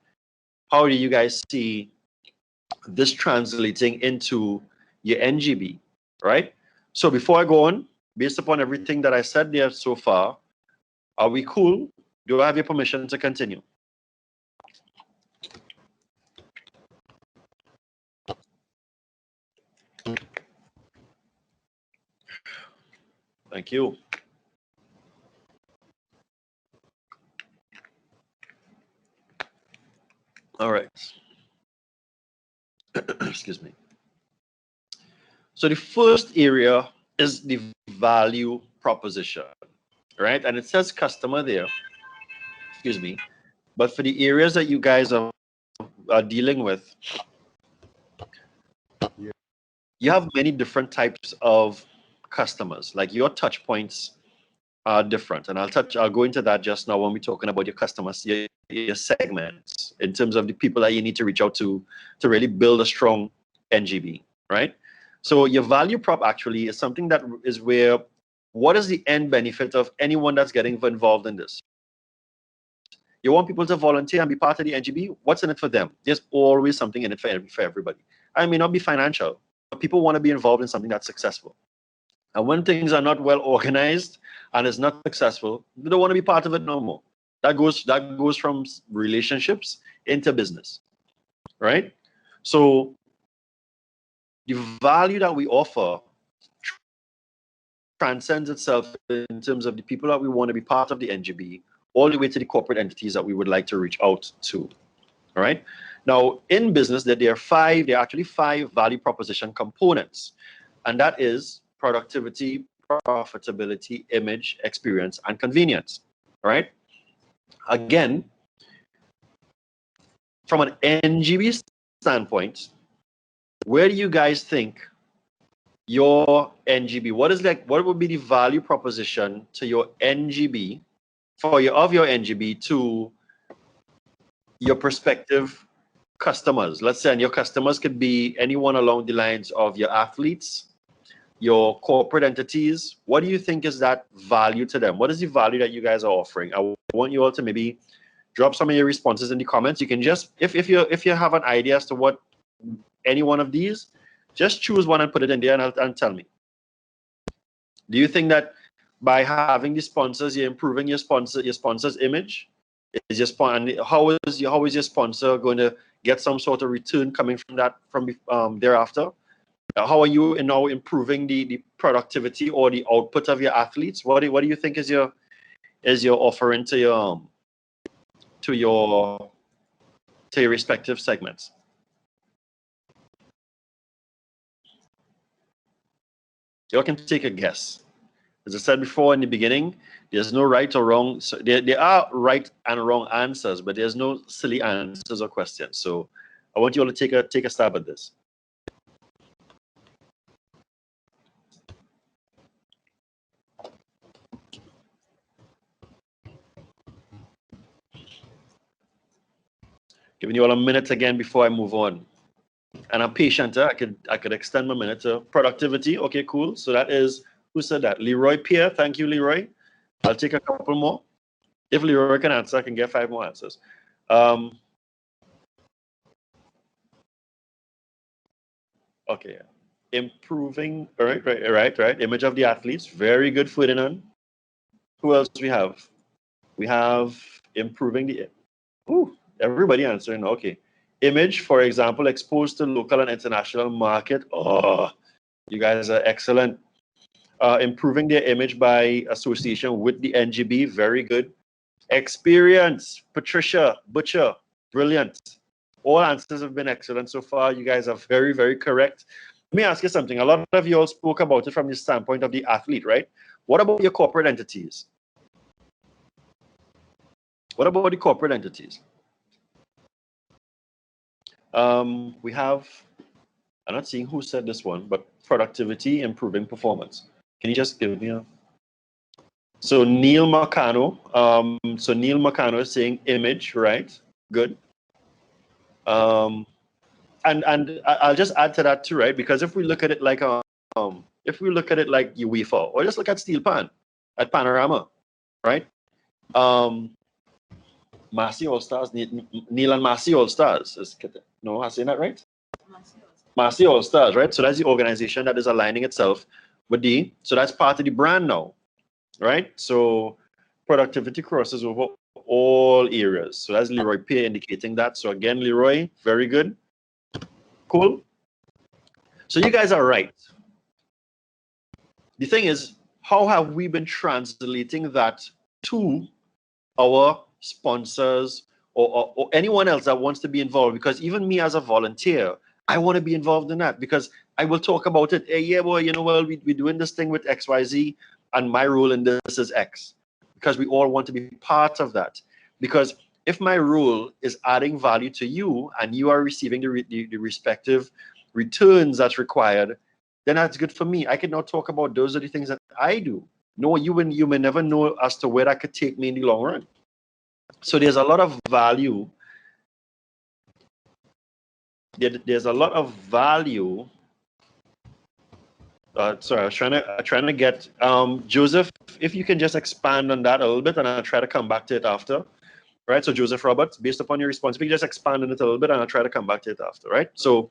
this translating into your NGB, right? So before I go on, based upon everything that I said there so far, are we cool? Do I have your permission to continue? Thank you. All right. Excuse me. So the first area is the value proposition, right? And it says customer there, excuse me. But for the areas that you guys are dealing with, you have many different types of customers. Like your touch points are different. And I'll go into that just now when we're talking about your customers, your segments, in terms of the people that you need to reach out to really build a strong NGB, right? So your value prop actually is something that is where, what is the end benefit of anyone that's getting involved in this? You want people to volunteer and be part of the NGB? What's in it for them? There's always something in it for everybody. I may not be financial, but people want to be involved in something that's successful. And when things are not well organized and it's not successful, they don't want to be part of it no more. That goes from relationships into business, right? So the value that we offer transcends itself in terms of the people that we want to be part of the NGB, all the way to the corporate entities that we would like to reach out to. All right. Now, in business, there are actually five value proposition components, and that is productivity, profitability, image, experience, and convenience. All right. Again, from an NGB standpoint, where do you guys think your NGB, what would be the value proposition to your NGB of your NGB to your prospective customers? Let's say, and your customers could be anyone along the lines of your athletes, your corporate entities. What do you think is that value to them? What is the value that you guys are offering? I want you all to maybe drop some of your responses in the comments. You can just, if you have an idea as to what any one of these, just choose one and put it in there and tell me. Do you think that by having the sponsors, you're improving your sponsor's image? Is your how is your sponsor going to get some sort of return coming from that thereafter? How are you now improving the productivity or the output of your athletes? What do you think is your offering to your respective segments? You all can take a guess. As I said before in the beginning, there's no right or wrong. So there are right and wrong answers, but there's no silly answers or questions. So I want you all to take a stab at this. Giving you all a minute again before I move on. And I'm patient. I could extend my minute to productivity. Okay, cool. So that is, who said that? Leroy Pierre. Thank you, Leroy. I'll take a couple more. If Leroy can answer, I can get 5 more answers. Okay. Improving. All right. Image of the athletes. Very good, Ferdinand. Who else we have? We have improving the. Ooh, everybody answering. Okay. Image, for example, exposed to local and international market. Oh, you guys are excellent. Improving their image by association with the NGB. Very good. Experience, Patricia, Butcher, brilliant. All answers have been excellent so far. You guys are very, very correct. Let me ask you something. A lot of you all spoke about it from the standpoint of the athlete, right? What about your corporate entities? What about the corporate entities? We have, I'm not seeing who said this one, but productivity, improving performance. Can you just give me a... So Neil Marcano is saying image, right? Good. And I'll just add to that too, right? Because if we look at it like if we look at it like UEFA, or just look at Steel Pan at Panorama, right? Marcy All Stars, Neil and Marcy All Stars. No, am I saying that right? Marcy All Stars, right? So that's the organization that is aligning itself with so that's part of the brand now, right? So productivity crosses over all areas. So that's Leroy Peer indicating that. So again, Leroy, very good. Cool. So you guys are right. The thing is, how have we been translating that to our sponsors or anyone else that wants to be involved? Because even me as a volunteer, I want to be involved in that, because I will talk about it. Hey, yeah, boy, you know, well, we're doing this thing with XYZ, and my role in this is X, because we all want to be part of that. Because if my role is adding value to you and you are receiving the respective returns that's required, then that's good for me. I can now talk about those are the things that I do. No, you may never know as to where that could take me in the long run. So there's a lot of value. There's a lot of value. Sorry, I was trying to get Joseph, if you can just expand on that a little bit, and I'll try to come back to it after. Right, so Joseph Roberts, based upon your response, if you just expand on it a little bit, and I'll try to come back to it after. Right, so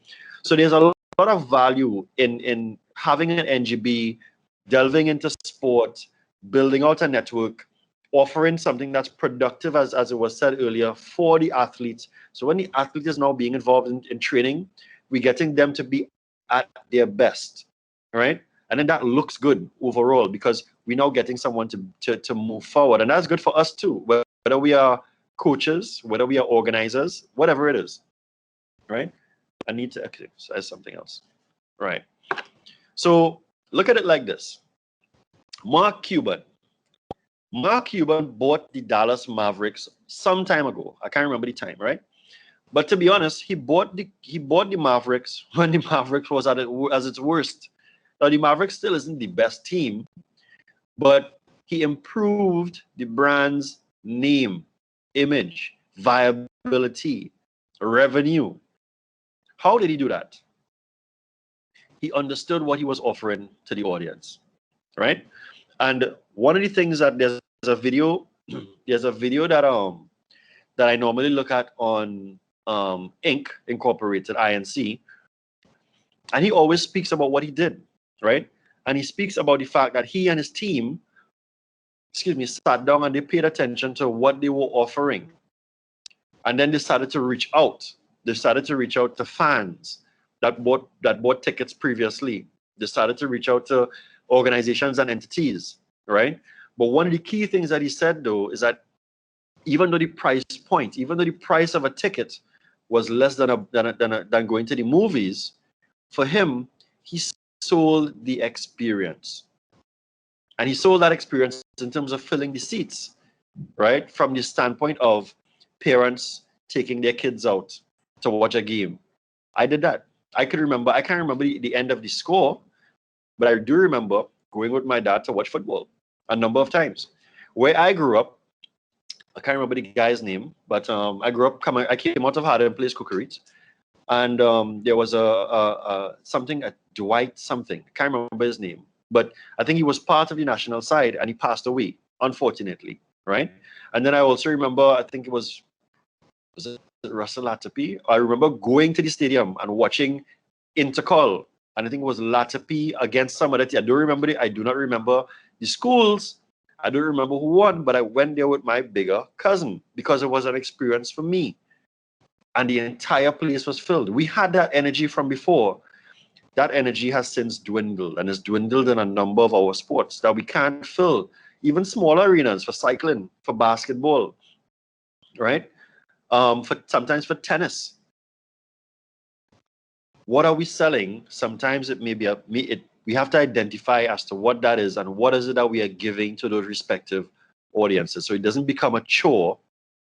there's a lot of value in having an NGB, delving into sport, building out a network, offering something that's productive, as it was said earlier, for the athletes. So when the athlete is now being involved in training, we're getting them to be at their best, right? And then that looks good overall, because we're now getting someone to move forward, and that's good for us too, whether we are coaches, whether we are organizers, whatever it is, right? I need to exercise something else, right? So look at it like this. Mark Cuban bought the Dallas Mavericks some time ago. I can't remember the time, right? But to be honest, he bought the Mavericks when the Mavericks was at its worst. Now the Mavericks still isn't the best team, but he improved the brand's name, image, viability, revenue. How did he do that? He understood what he was offering to the audience, right? And one of the things that there's a video that I normally look at on Inc. Incorporated, INC, and he always speaks about what he did, right? And he speaks about the fact that he and his team, sat down and they paid attention to what they were offering. And then they started to reach out. They started to reach out to fans that bought tickets previously. They started to reach out to organizations and entities, right? But one of the key things that he said, though, is that even though the price of a ticket was less than going to the movies, for him, he sold the experience. And he sold that experience in terms of filling the seats, right? From the standpoint of parents taking their kids out to watch a game. I did that. I can't remember the end of the score, but I do remember going with my dad to watch football a number of times. Where I grew up, I can't remember the guy's name, but I came out of Haddon Place Cookeries, and there was a Dwight something. I can't remember his name, but I think he was part of the national side, and he passed away, unfortunately, right? And then I also remember, I think it was it Russell Latapi? I remember going to the stadium and watching Intercol, and I think it was Latapi against some other team. I do not remember the schools. I don't remember who won, but I went there with my bigger cousin because it was an experience for me. And the entire place was filled. We had that energy from before. That energy has since dwindled, and has dwindled in a number of our sports that we can't fill. Even small arenas for cycling, for basketball, right? Sometimes for tennis. What are we selling? Sometimes it may be we have to identify as to what that is and what is it that we are giving to those respective audiences, so it doesn't become a chore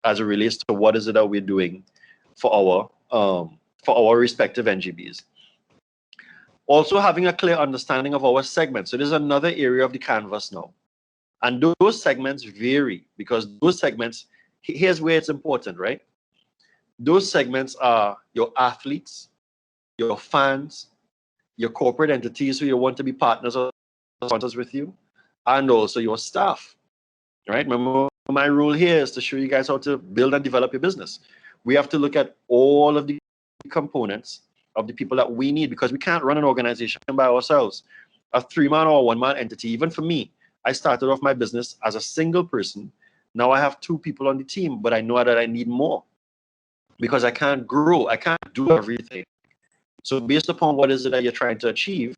as it relates to what is it that we're doing for our respective NGBs. Also having a clear understanding of our segments. So there's another area of the canvas now. And those segments vary, because those segments, here's where it's important, right? Those segments are your athletes, your fans, your corporate entities who you want to be partners or sponsors with you, and also your staff. Right? Remember, my rule here is to show you guys how to build and develop your business. We have to look at all of the components of the people that we need, because we can't run an organization by ourselves. A 3-man or 1-man entity, even for me, I started off my business as a single person. Now I have 2 people on the team, but I know that I need more because I can't grow. I can't do everything. So based upon what is it that you're trying to achieve,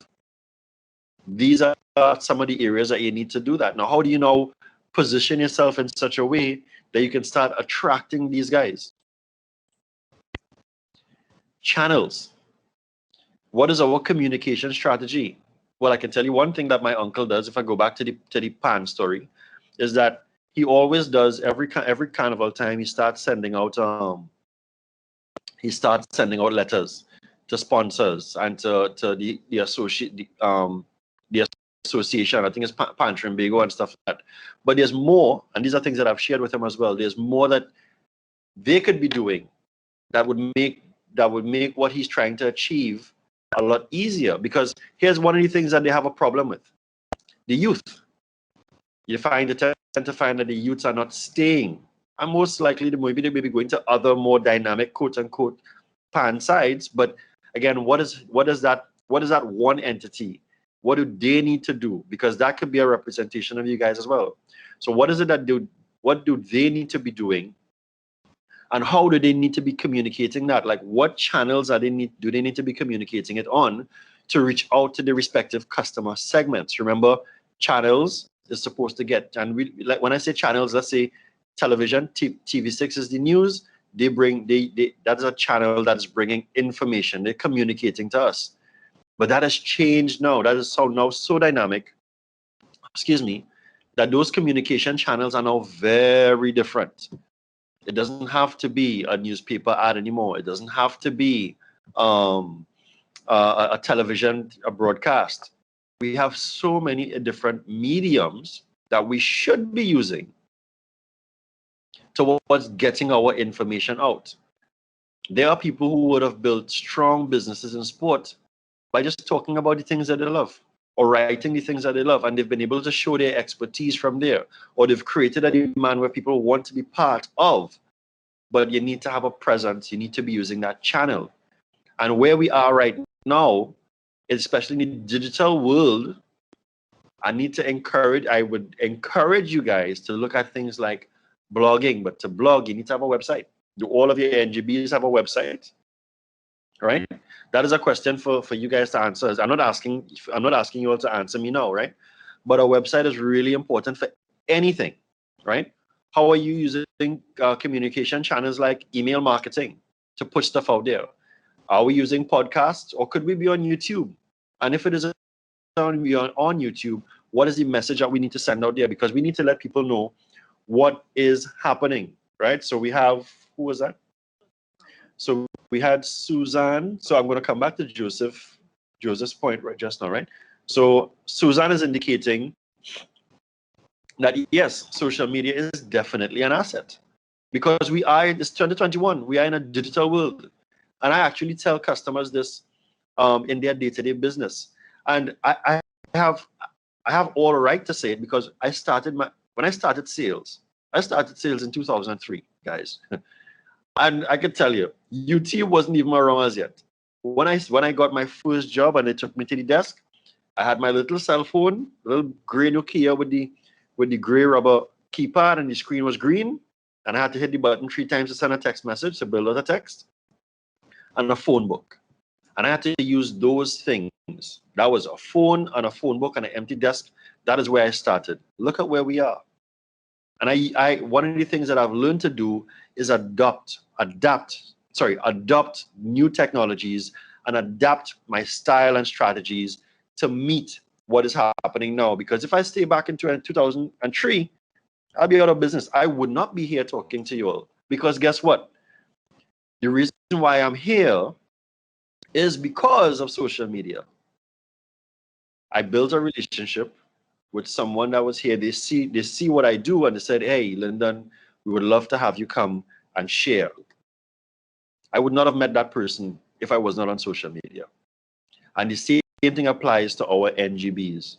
these are some of the areas that you need to do that. Now, how do you know position yourself in such a way that you can start attracting these guys? Channels. What is our communication strategy? Well, I can tell you one thing that my uncle does, if I go back to the pan story, is that he always does every carnival time he starts sending out letters to sponsors and to the association. I think it's Pantry and Bago and stuff like that. But there's more, and these are things that I've shared with him as well. There's more that they could be doing that would make what he's trying to achieve a lot easier. Because here's one of the things that they have a problem with: the youth. You tend to find that the youths are not staying, and most likely maybe they may be going to other more dynamic quote unquote pan sides. But again, what is that one entity? What do they need to do? Because that could be a representation of you guys as well. So what is it what do they need to be doing? And how do they need to be communicating that? Like, what channels do they need to be communicating it on to reach out to the respective customer segments? Remember, channels is supposed to get, and like when I say channels, let's say television, TV6 is the news. That's a channel that's bringing information. They're communicating to us. But that has changed now. That is now so dynamic, excuse me, that those communication channels are now very different. It doesn't have to be a newspaper ad anymore. It doesn't have to be a television broadcast. We have so many different mediums that we should be using towards getting our information out. There are people who would have built strong businesses in sport by just talking about the things that they love or writing the things that they love, and they've been able to show their expertise from there, or they've created a demand where people want to be part of. But you need to have a presence. You need to be using that channel. And where we are right now, especially in the digital world, I would encourage you guys to look at things like blogging. But to blog, you need to have a website. Do all of your NGBs have a website? Right? That is a question for you guys to answer. I'm not asking you all to answer me now, right? But a website is really important for anything, right? How are you using communication channels like email marketing to put stuff out there? Are we using podcasts, or could we be on YouTube? And if it is on YouTube, what is the message that we need to send out there? Because we need to let people know what is happening, right? So we have, who was that? So we had Suzanne. So I'm going to come back to Joseph's point right just now, right? So Suzanne is indicating that yes, social media is definitely an asset, because it's 2021, we are in a digital world. And I actually tell customers this in their day-to-day business. And I have all right to say it, because when I started sales in 2003, guys. And I can tell you, UT wasn't even around as yet. When I got my first job and they took me to the desk, I had my little cell phone, little gray Nokia with the gray rubber keypad, and the screen was green. And I had to hit the button 3 times to send a text message, to build out a text, and a phone book. And I had to use those things. That was a phone and a phone book and an empty desk. That is where I started. Look at where we are. And I one of the things that I've learned to do is adopt new technologies and adapt my style and strategies to meet what is happening now. Because if I stay back in 2003, I'll be out of business. I would not be here talking to you all. Because guess what? The reason why I'm here is because of social media. I built a relationship with someone that was here. They see what I do, and they said, "Hey, Lyndon, we would love to have you come and share." I would not have met that person if I was not on social media. And the same thing applies to our NGBs,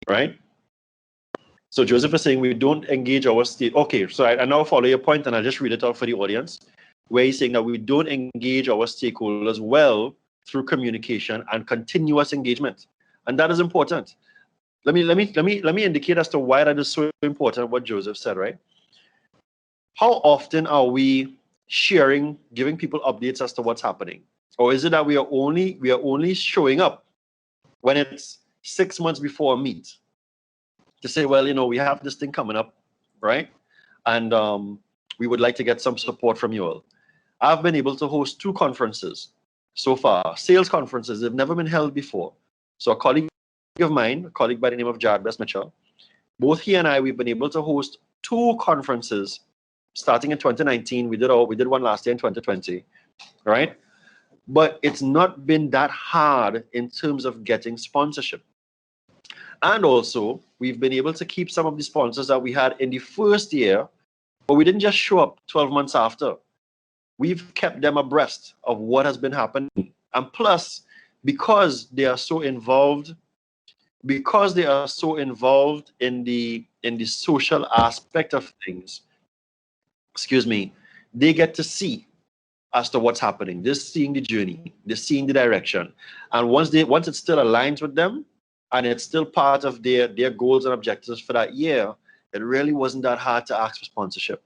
right? So Joseph is saying we don't engage our state. Okay, so I now follow your point, and I'll just read it out for the audience, where he's saying that we don't engage our stakeholders well through communication and continuous engagement, and that is important. Let me indicate as to why that is so important. What Joseph said, right? How often are we sharing, giving people updates as to what's happening, or is it that we are only showing up when it's 6 months before a meet to say, well, you know, we have this thing coming up, right? And we would like to get some support from you all. I've been able to host 2 conferences so far, sales conferences. They've never been held before. So a colleague of mine, a colleague by the name of Jared Best Mitchell, both he and I, we've been able to host 2 conferences starting in 2019. We did one last year in 2020, right? But it's not been that hard in terms of getting sponsorship. And also, we've been able to keep some of the sponsors that we had in the first year, but we didn't just show up 12 months after. We've kept them abreast of what has been happening. And plus, because they are so involved in the social aspect of things, excuse me, they get to see as to what's happening. They're seeing the journey, they're seeing the direction. And once it still aligns with them, and it's still part of their goals and objectives for that year, it really wasn't that hard to ask for sponsorship.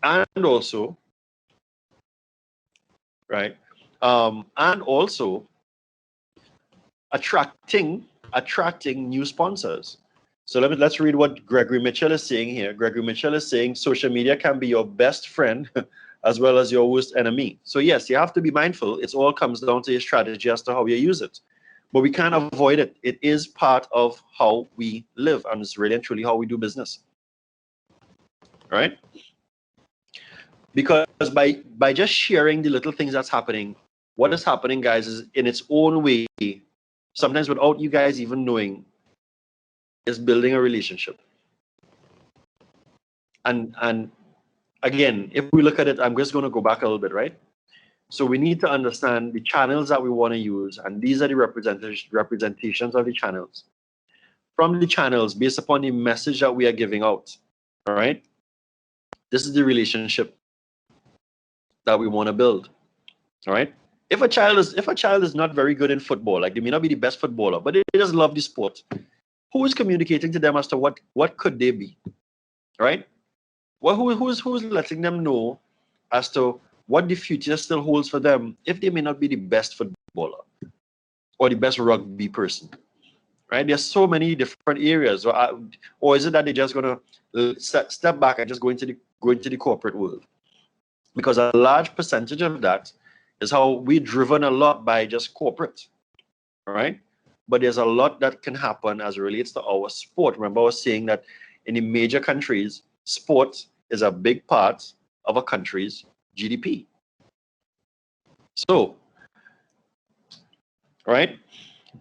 And also, right, and also attracting new sponsors. So let's read what Gregory Mitchell is saying here. Gregory Mitchell is saying social media can be your best friend as well as your worst enemy. So yes, you have to be mindful. It all comes down to your strategy as to how you use it. But we can't avoid it. It is part of how we live, and it's really and truly how we do business, right? Because by just sharing the little things that's happening, what is happening, guys, is in its own way, sometimes without you guys even knowing, is building a relationship. And again, if we look at it, I'm just going to go back a little bit, right? So we need to understand the channels that we want to use, and these are the representations of the channels. From the channels, based upon the message that we are giving out, all right? This is the relationship that we want to build, all right? If a child is not very good in football, like they may not be the best footballer, but they just love the sport, who is communicating to them as to what could they be, right? Well, who's letting them know as to what the future still holds for them if they may not be the best footballer or the best rugby person, right? There's so many different areas. Or is it that they're just going to step back and just go into the corporate world? Because a large percentage of that is how we're driven a lot by just corporate, right? But there's a lot that can happen as it relates to our sport. Remember, I was saying that in the major countries, sport is a big part of a country's GDP. So, right,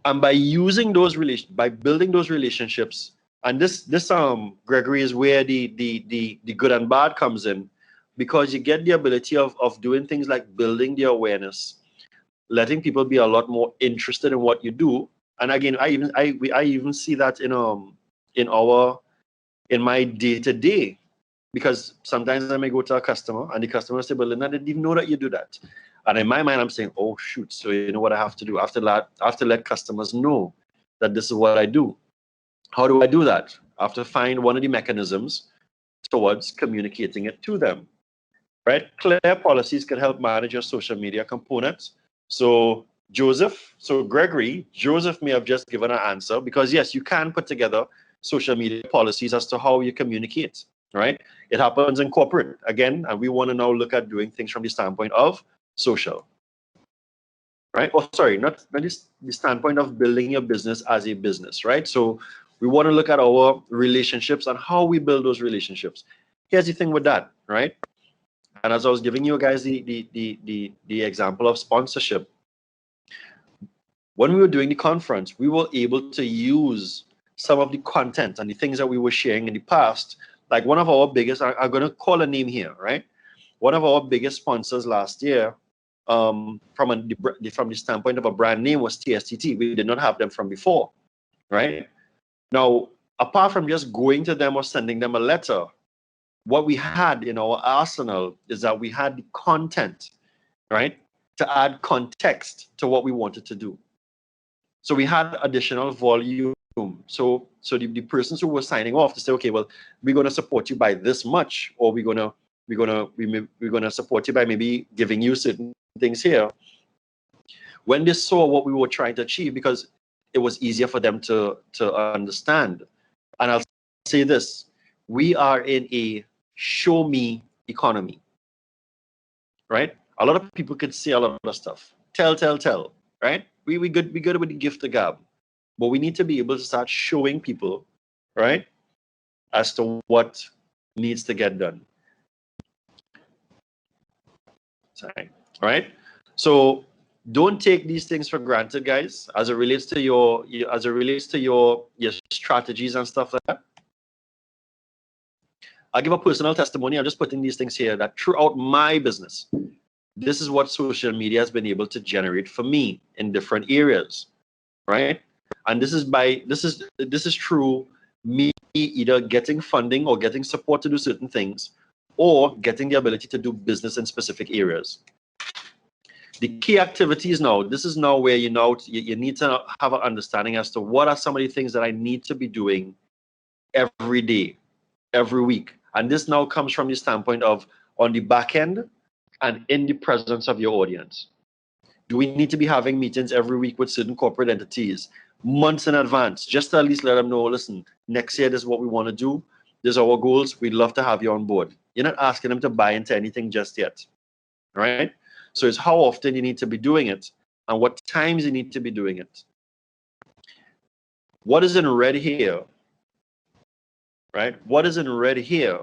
and by using those by building those relationships, and this Gregory, is where the good and bad comes in, because you get the ability of doing things like building the awareness, letting people be a lot more interested in what you do. And again, I even see that in my day-to-day. Because sometimes I may go to a customer and the customer say, well, Lyndon, I didn't even know that you do that. And in my mind, I'm saying, oh, shoot. So you know what I have to do? After that, I have to let customers know that this is what I do. How do I do that? I have to find one of the mechanisms towards communicating it to them, right? Clear policies can help manage your social media components. So Gregory, Joseph may have just given an answer, because yes, you can put together social media policies as to how you communicate. Right? It happens in corporate again, and we want to now look at doing things from the standpoint of social. Right? Oh, sorry, not the standpoint of building your business as a business, right? So we want to look at our relationships and how we build those relationships. Here's the thing with that, right? And as I was giving you guys the example of sponsorship, when we were doing the conference, we were able to use some of the content and the things that we were sharing in the past. Like one of our biggest, I'm going to call a name here, right? one of our biggest sponsors last year, from the standpoint of a brand name, was TSTT. We did not have them from before, right? Now, apart from just going to them or sending them a letter, what we had in our arsenal is that we had the content, right, to add context to what we wanted to do. So we had additional volume. So the persons who were signing off to say, okay, well, we're going to support you by this much, or we're going to support you by maybe giving you certain things here. When they saw what we were trying to achieve, because it was easier for them to understand. And I'll say this, we are in a show me economy, right? A lot of people could say a lot of stuff. Tell, right? We good with the gift of gab. But we need to be able to start showing people, right, as to what needs to get done. Sorry. All right? So don't take these things for granted, guys, as it relates to your strategies and stuff like that. I'll give a personal testimony. I'm just putting these things here that throughout my business, this is what social media has been able to generate for me in different areas, right? And this is through me either getting funding or getting support to do certain things, or getting the ability to do business in specific areas. The key activities now, this is now where you need to have an understanding as to what are some of the things that I need to be doing every day, every week. And this now comes from the standpoint of on the back end and in the presence of your audience. Do we need to be having meetings every week with certain corporate entities, months in advance, just to at least let them know, listen, next year this is what we want to do. These are our goals. We'd love to have you on board. You're not asking them to buy into anything just yet, right? So it's how often you need to be doing it and what times you need to be doing it. What is in red here, right? What is in red here?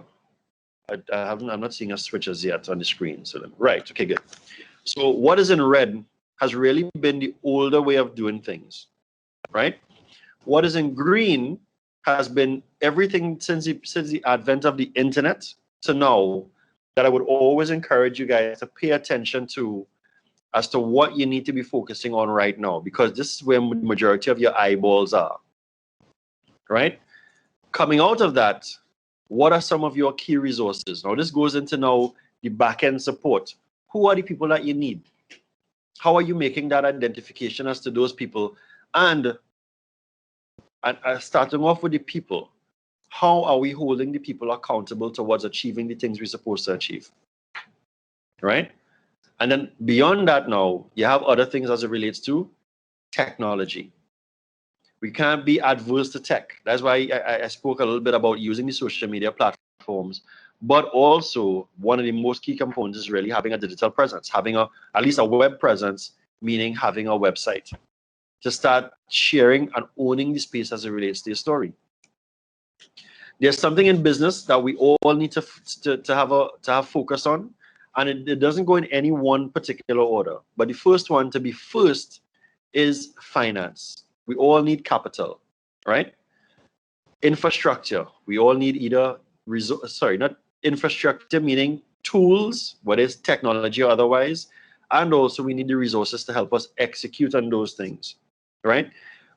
I'm not seeing a switches yet on the screen. So right, okay, good. So what is in red has really been the older way of doing things, right? What is in green has been everything since the advent of the internet to now, that I would always encourage you guys to pay attention to as to what you need to be focusing on right now, because this is where the majority of your eyeballs are, right? Coming out of that, what are some of your key resources? Now, this goes into now the back-end support. Who are the people that you need? How are you making that identification as to those people? And starting off with the people, how are we holding the people accountable towards achieving the things we're supposed to achieve, right? And then beyond that now, you have other things as it relates to technology. We can't be adverse to tech. That's why I spoke a little bit about using the social media platforms, but also one of the most key components is really having a digital presence, having at least a web presence, meaning having a website to start sharing and owning the space as it relates to your story. There's something in business that we all need to have focus on, and it doesn't go in any one particular order. But the first one to be first is finance. We all need capital, right? Infrastructure. We all need either not infrastructure, meaning tools, whether it's technology or otherwise, and also we need the resources to help us execute on those things, right?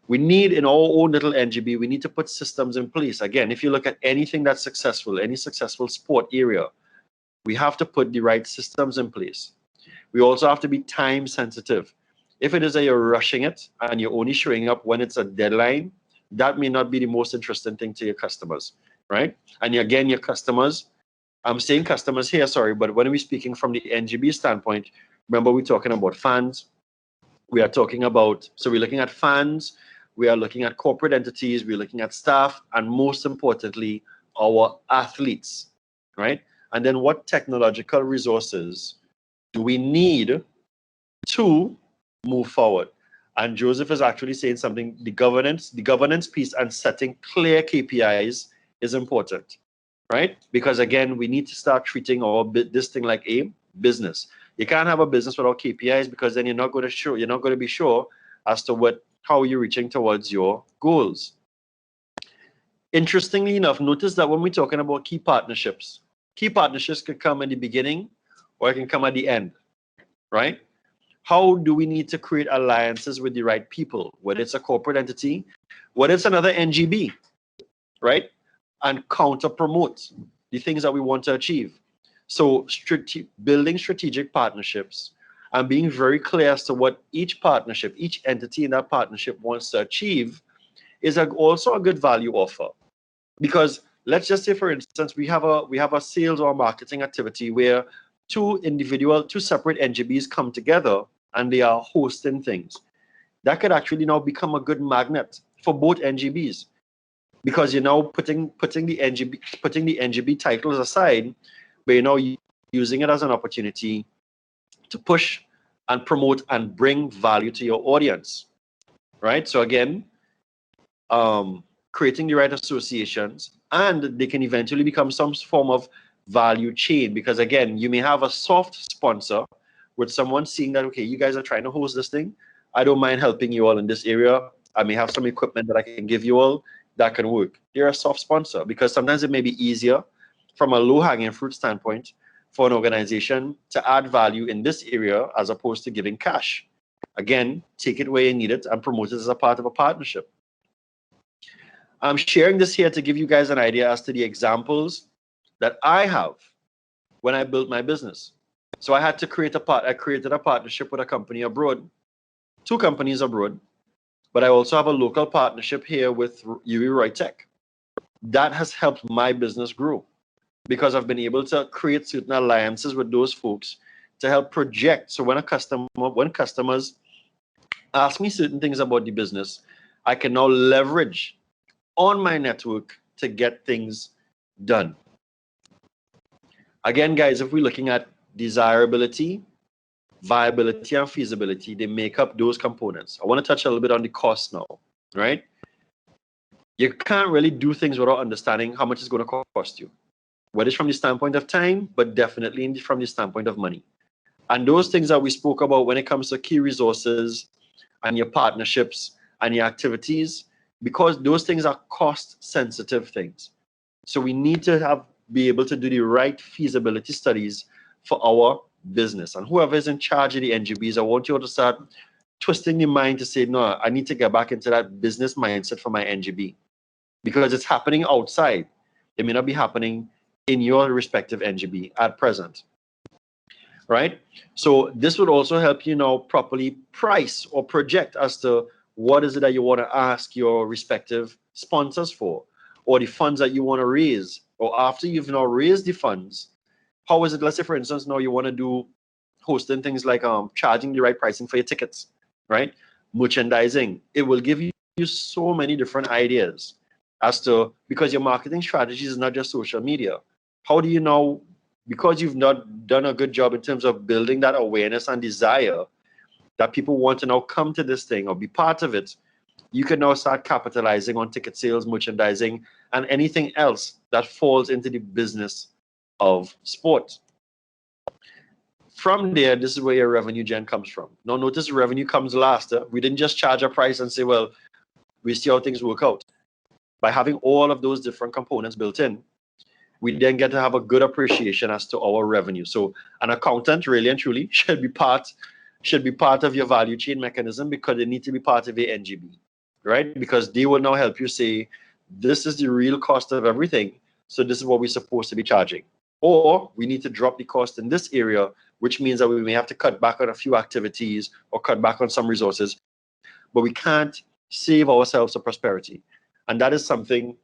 We need, in our own little NGB, we need to put systems in place. Again, if you look at anything that's successful, any successful sport area, we have to put the right systems in place. We also have to be time sensitive. If it is that you're rushing it and you're only showing up when it's a deadline, that may not be the most interesting thing to your customers, right? And again, your customers, I'm saying customers here, sorry, but when we're speaking from the NGB standpoint, remember we're talking about fans. We are talking about, so we're looking at fans, we are looking at corporate entities, we're looking at staff, and most importantly, our athletes, right? And then what technological resources do we need to move forward? And Joseph is actually saying something, the governance piece and setting clear KPIs is important, right? Because again, we need to start treating this thing like a business. You can't have a business without KPIs, because then you're not going to be sure as to how you're reaching towards your goals. Interestingly enough, notice that when we're talking about key partnerships could come in the beginning or it can come at the end, right? How do we need to create alliances with the right people, whether it's a corporate entity, whether it's another NGB, right? And counter promote the things that we want to achieve. So building strategic partnerships and being very clear as to what each partnership, each entity in that partnership wants to achieve is also a good value offer. Because let's just say, for instance, we have a sales or marketing activity where two separate NGBs come together and they are hosting things. That could actually now become a good magnet for both NGBs, because you're now putting the NGB titles aside, but you're now using it as an opportunity to push and promote and bring value to your audience, right? So again, creating the right associations, and they can eventually become some form of value chain, because again, you may have a soft sponsor with someone seeing that, okay, you guys are trying to host this thing, I don't mind helping you all in this area, I may have some equipment that I can give you all that can work. They're a soft sponsor, because sometimes it may be easier from a low-hanging fruit standpoint for an organization to add value in this area as opposed to giving cash. Again, take it where you need it and promote it as a part of a partnership. I'm sharing this here to give you guys an idea as to the examples that I have when I built my business. So I had to created a partnership with a company abroad, 2 companies abroad, but I also have a local partnership here with UE Tech. That has helped my business grow, because I've been able to create certain alliances with those folks to help project. So when customers ask me certain things about the business, I can now leverage on my network to get things done. Again, guys, if we're looking at desirability, viability, and feasibility, they make up those components. I want to touch a little bit on the cost now, right? You can't really do things without understanding how much it's going to cost you, whether it's from the standpoint of time, but definitely from the standpoint of money. And those things that we spoke about when it comes to key resources and your partnerships and your activities, because those things are cost-sensitive things. So we need to be able to do the right feasibility studies for our business. And whoever is in charge of the NGBs, I want you all to start twisting the mind to say, no, I need to get back into that business mindset for my NGB, because it's happening outside. It may not be happening in your respective NGB at present, right? So this would also help you now properly price or project as to what is it that you want to ask your respective sponsors for, or the funds that you want to raise, or after you've now raised the funds, how is it, let's say for instance, now you want to do hosting things like charging the right pricing for your tickets, right? Merchandising. It will give you so many different ideas as to, because your marketing strategy is not just social media. How do you know, because you've not done a good job in terms of building that awareness and desire that people want to now come to this thing or be part of it, you can now start capitalizing on ticket sales, merchandising, and anything else that falls into the business of sport. From there, this is where your revenue gen comes from. Now notice revenue comes last. We didn't just charge a price and say, well, we see how things work out. By having all of those different components built in, we then get to have a good appreciation as to our revenue. So an accountant really and truly should be part of your value chain mechanism, because they need to be part of your NGB, right? Because they will now help you say, this is the real cost of everything, so this is what we're supposed to be charging. Or we need to drop the cost in this area, which means that we may have to cut back on a few activities or cut back on some resources, but we can't save ourselves a prosperity. And that is something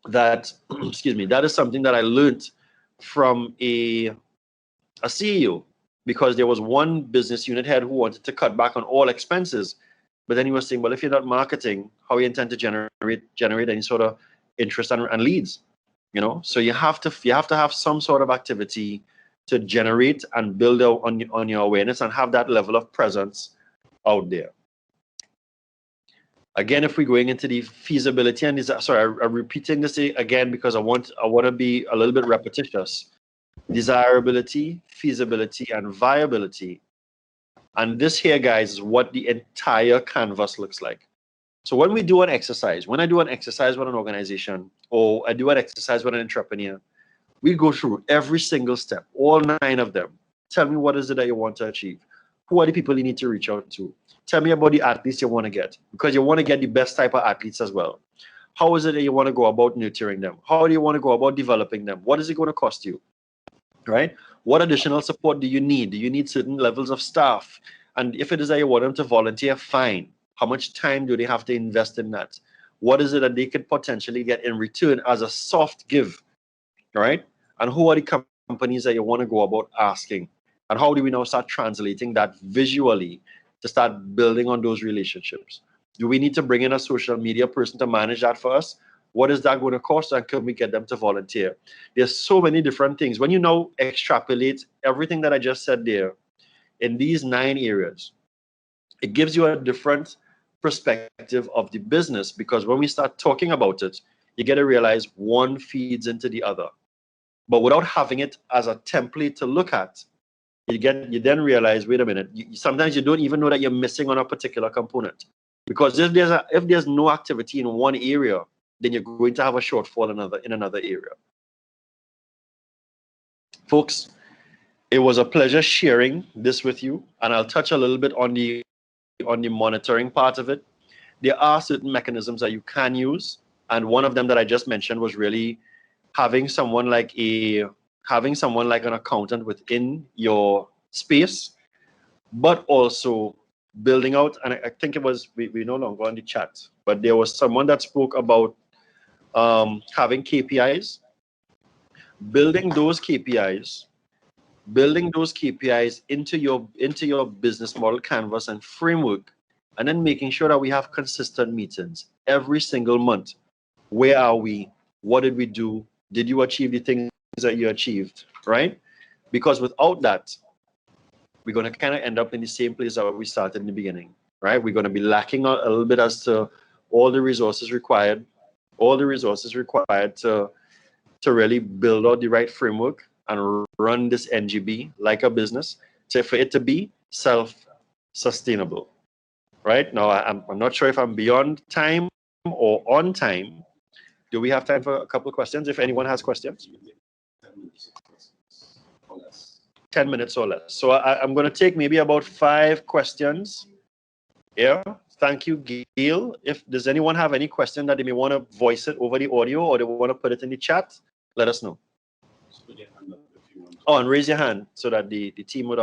that, excuse me, that is something that I learned from a CEO, because there was one business unit head who wanted to cut back on all expenses, but then he was saying, well, if you're not marketing, how you intend to generate any sort of interest and leads, you know? So you have to have some sort of activity to generate and build on your awareness and have that level of presence out there. Again, if we're going into the feasibility and sorry, I'm repeating this again because I want to be a little bit repetitious. Desirability, feasibility, and viability. And this here, guys, is what the entire canvas looks like. So when we do an exercise, when I do an exercise with an organization, or I do an exercise with an entrepreneur, we go through every single step, all 9 of them. Tell me what is it that you want to achieve. Who are the people you need to reach out to? Tell me about the athletes you want to get, because you want to get the best type of athletes as well. How is it that you want to go about nurturing them? How do you want to go about developing them? What is it going to cost you? Right? What additional support do you need? Do you need certain levels of staff? And if it is that you want them to volunteer, fine. How much time do they have to invest in that? What is it that they could potentially get in return as a soft give? Right? And who are the companies that you want to go about asking? And how do we now start translating that visually to start building on those relationships? Do we need to bring in a social media person to manage that for us? What is that going to cost, and can we get them to volunteer? There's so many different things. When you now extrapolate everything that I just said there in these 9 areas, it gives you a different perspective of the business, because when we start talking about it, you get to realize one feeds into the other. But without having it as a template to look at, you then realize, wait a minute, sometimes you don't even know that you're missing on a particular component. Because if there's no activity in one area, then you're going to have a shortfall in another area. Folks, it was a pleasure sharing this with you, and I'll touch a little bit on the monitoring part of it. There are certain mechanisms that you can use, and one of them that I just mentioned was really having someone like an accountant within your space, but also building out, and I think it was, we no longer on the chat, but there was someone that spoke about having KPIs, building those KPIs into your business model canvas and framework, and then making sure that we have consistent meetings every single month. Where are we? What did we do? Did you achieve the things that you achieved, right? Because without that, we're going to kind of end up in the same place that we started in the beginning, right? We're going to be lacking a little bit as to all the resources required to really build out the right framework and run this NGB like a business, for it to be self-sustainable. Right now, I'm not sure if I'm beyond time or on time. Do we have time for a couple of questions? If anyone has questions. 10 minutes or less. So I'm going to take maybe about 5 questions. Yeah. Thank you, Gail. If does anyone have any question that they may want to voice it over the audio, or they want to put it in the chat, let us know. Oh, and raise your hand so that the team would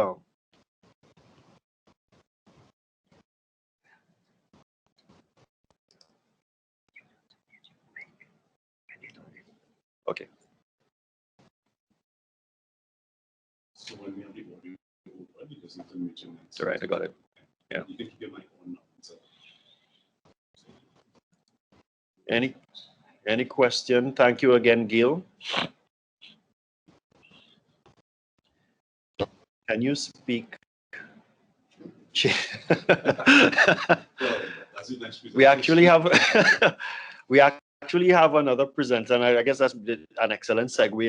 okay. So when we have the audio, you just need to mention it. All right, I got it. Yeah. You can keep your mic on now. Any question? Thank you again, Gil. Can you speak? We actually have another presenter, and I guess that's an excellent segue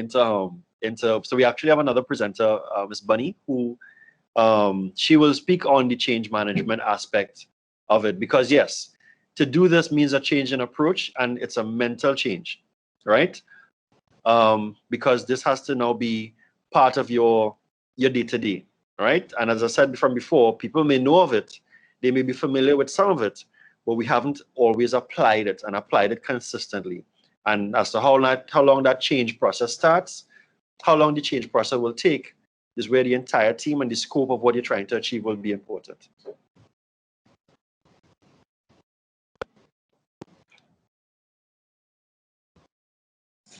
into. So we actually have another presenter, Miss Bunny, who she will speak on the change management aspect of it, because yes, to do this means a change in approach, and it's a mental change, right? Because this has to now be part of your day-to-day, right? And as I said from before, people may know of it, they may be familiar with some of it, but we haven't always applied it consistently. And as to how long that change process starts, how long the change process will take, is where the entire team and the scope of what you're trying to achieve will be important.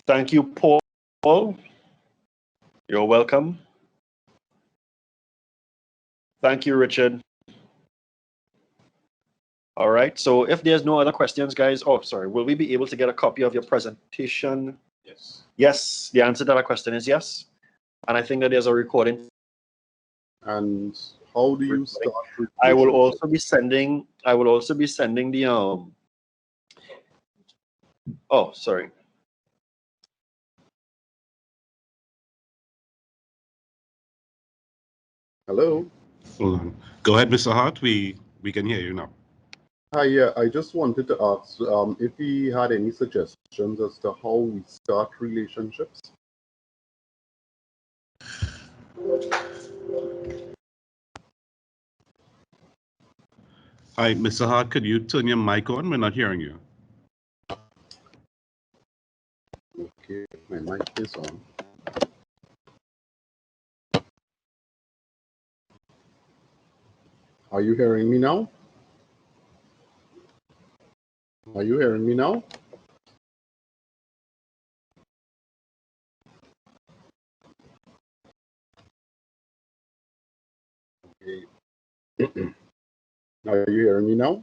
Thank you, Paul. You're welcome. Thank you, Richard. All right, so if there's no other questions, guys, will we be able to get a copy of your presentation? Yes. Yes, the answer to that question is yes. And I think that there's a recording. And how do you start? I will also be sending the oh, sorry. Hello. Hold on. Go ahead, Mr. Hart. We can hear you now. Hi, yeah, I just wanted to ask if we had any suggestions as to how we start relationships. Hi, Mr. Hart, could you turn your mic on? We're not hearing you. Okay, my mic is on. Are you hearing me now? Are you hearing me now? Okay. Are you hearing me now?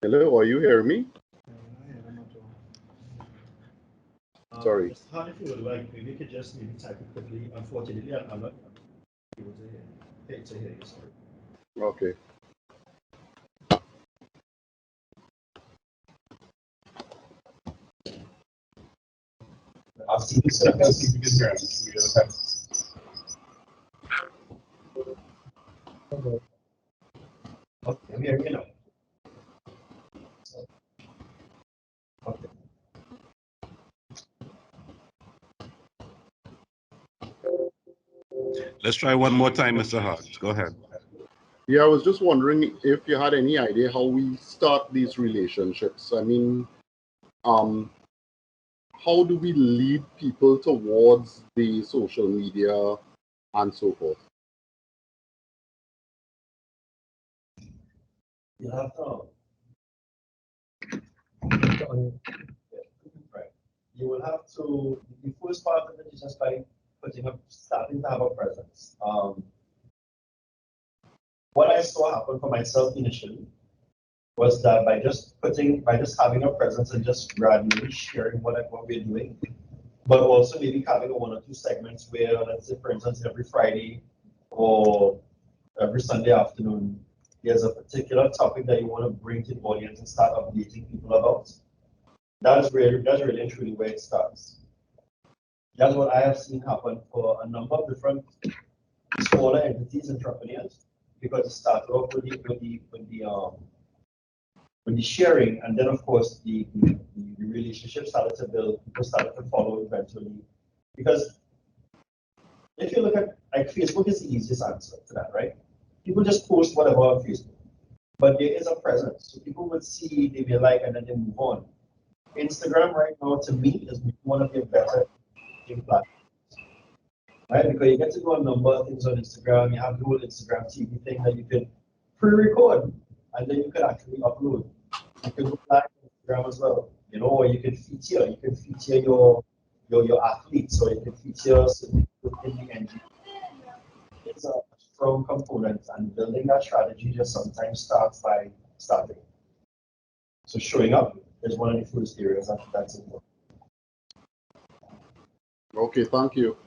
Hello, are you hearing me? Sorry. How if you would like, maybe you could just maybe type it quickly. Unfortunately, I'm not able to hear you. Sorry. Okay. I've seen this. I've seen you can hear me. Okay, I'm hearing you now. Okay. Let's try one more time, Mr. Hart. Go ahead. Yeah, I was just wondering if you had any idea how we start these relationships. I mean, how do we lead people towards the social media and so forth? You have to. Right. You will have to. The first part of it is just by starting to have a presence. What I saw happen for myself initially was that by just having a presence and just gradually sharing what we're doing, but also maybe having one or two segments where, let's say, for instance, every Friday or every Sunday afternoon, there's a particular topic that you want to bring to the audience and start updating people about. That's really and truly where it starts. That's what I have seen happen for a number of different smaller entities, entrepreneurs, because it started off with the sharing, and then of course the relationship started to build. People started to follow eventually, because if you look at, like, Facebook is the easiest answer to that, right? People just post whatever on Facebook, but there is a presence, so people would see, they may like, and then they move on. Instagram right now, to me, is one of the better platforms, right? Because you get to do a number of things on Instagram. You have the whole Instagram TV thing that you can pre-record, and then you can actually upload. You can go live on Instagram as well, you know, or you can feature. You can feature your athletes, or you can feature certain people in the NGB. It's a strong component, and building that strategy just sometimes starts by starting. So showing up is one of the first areas that's important. Okay, thank you.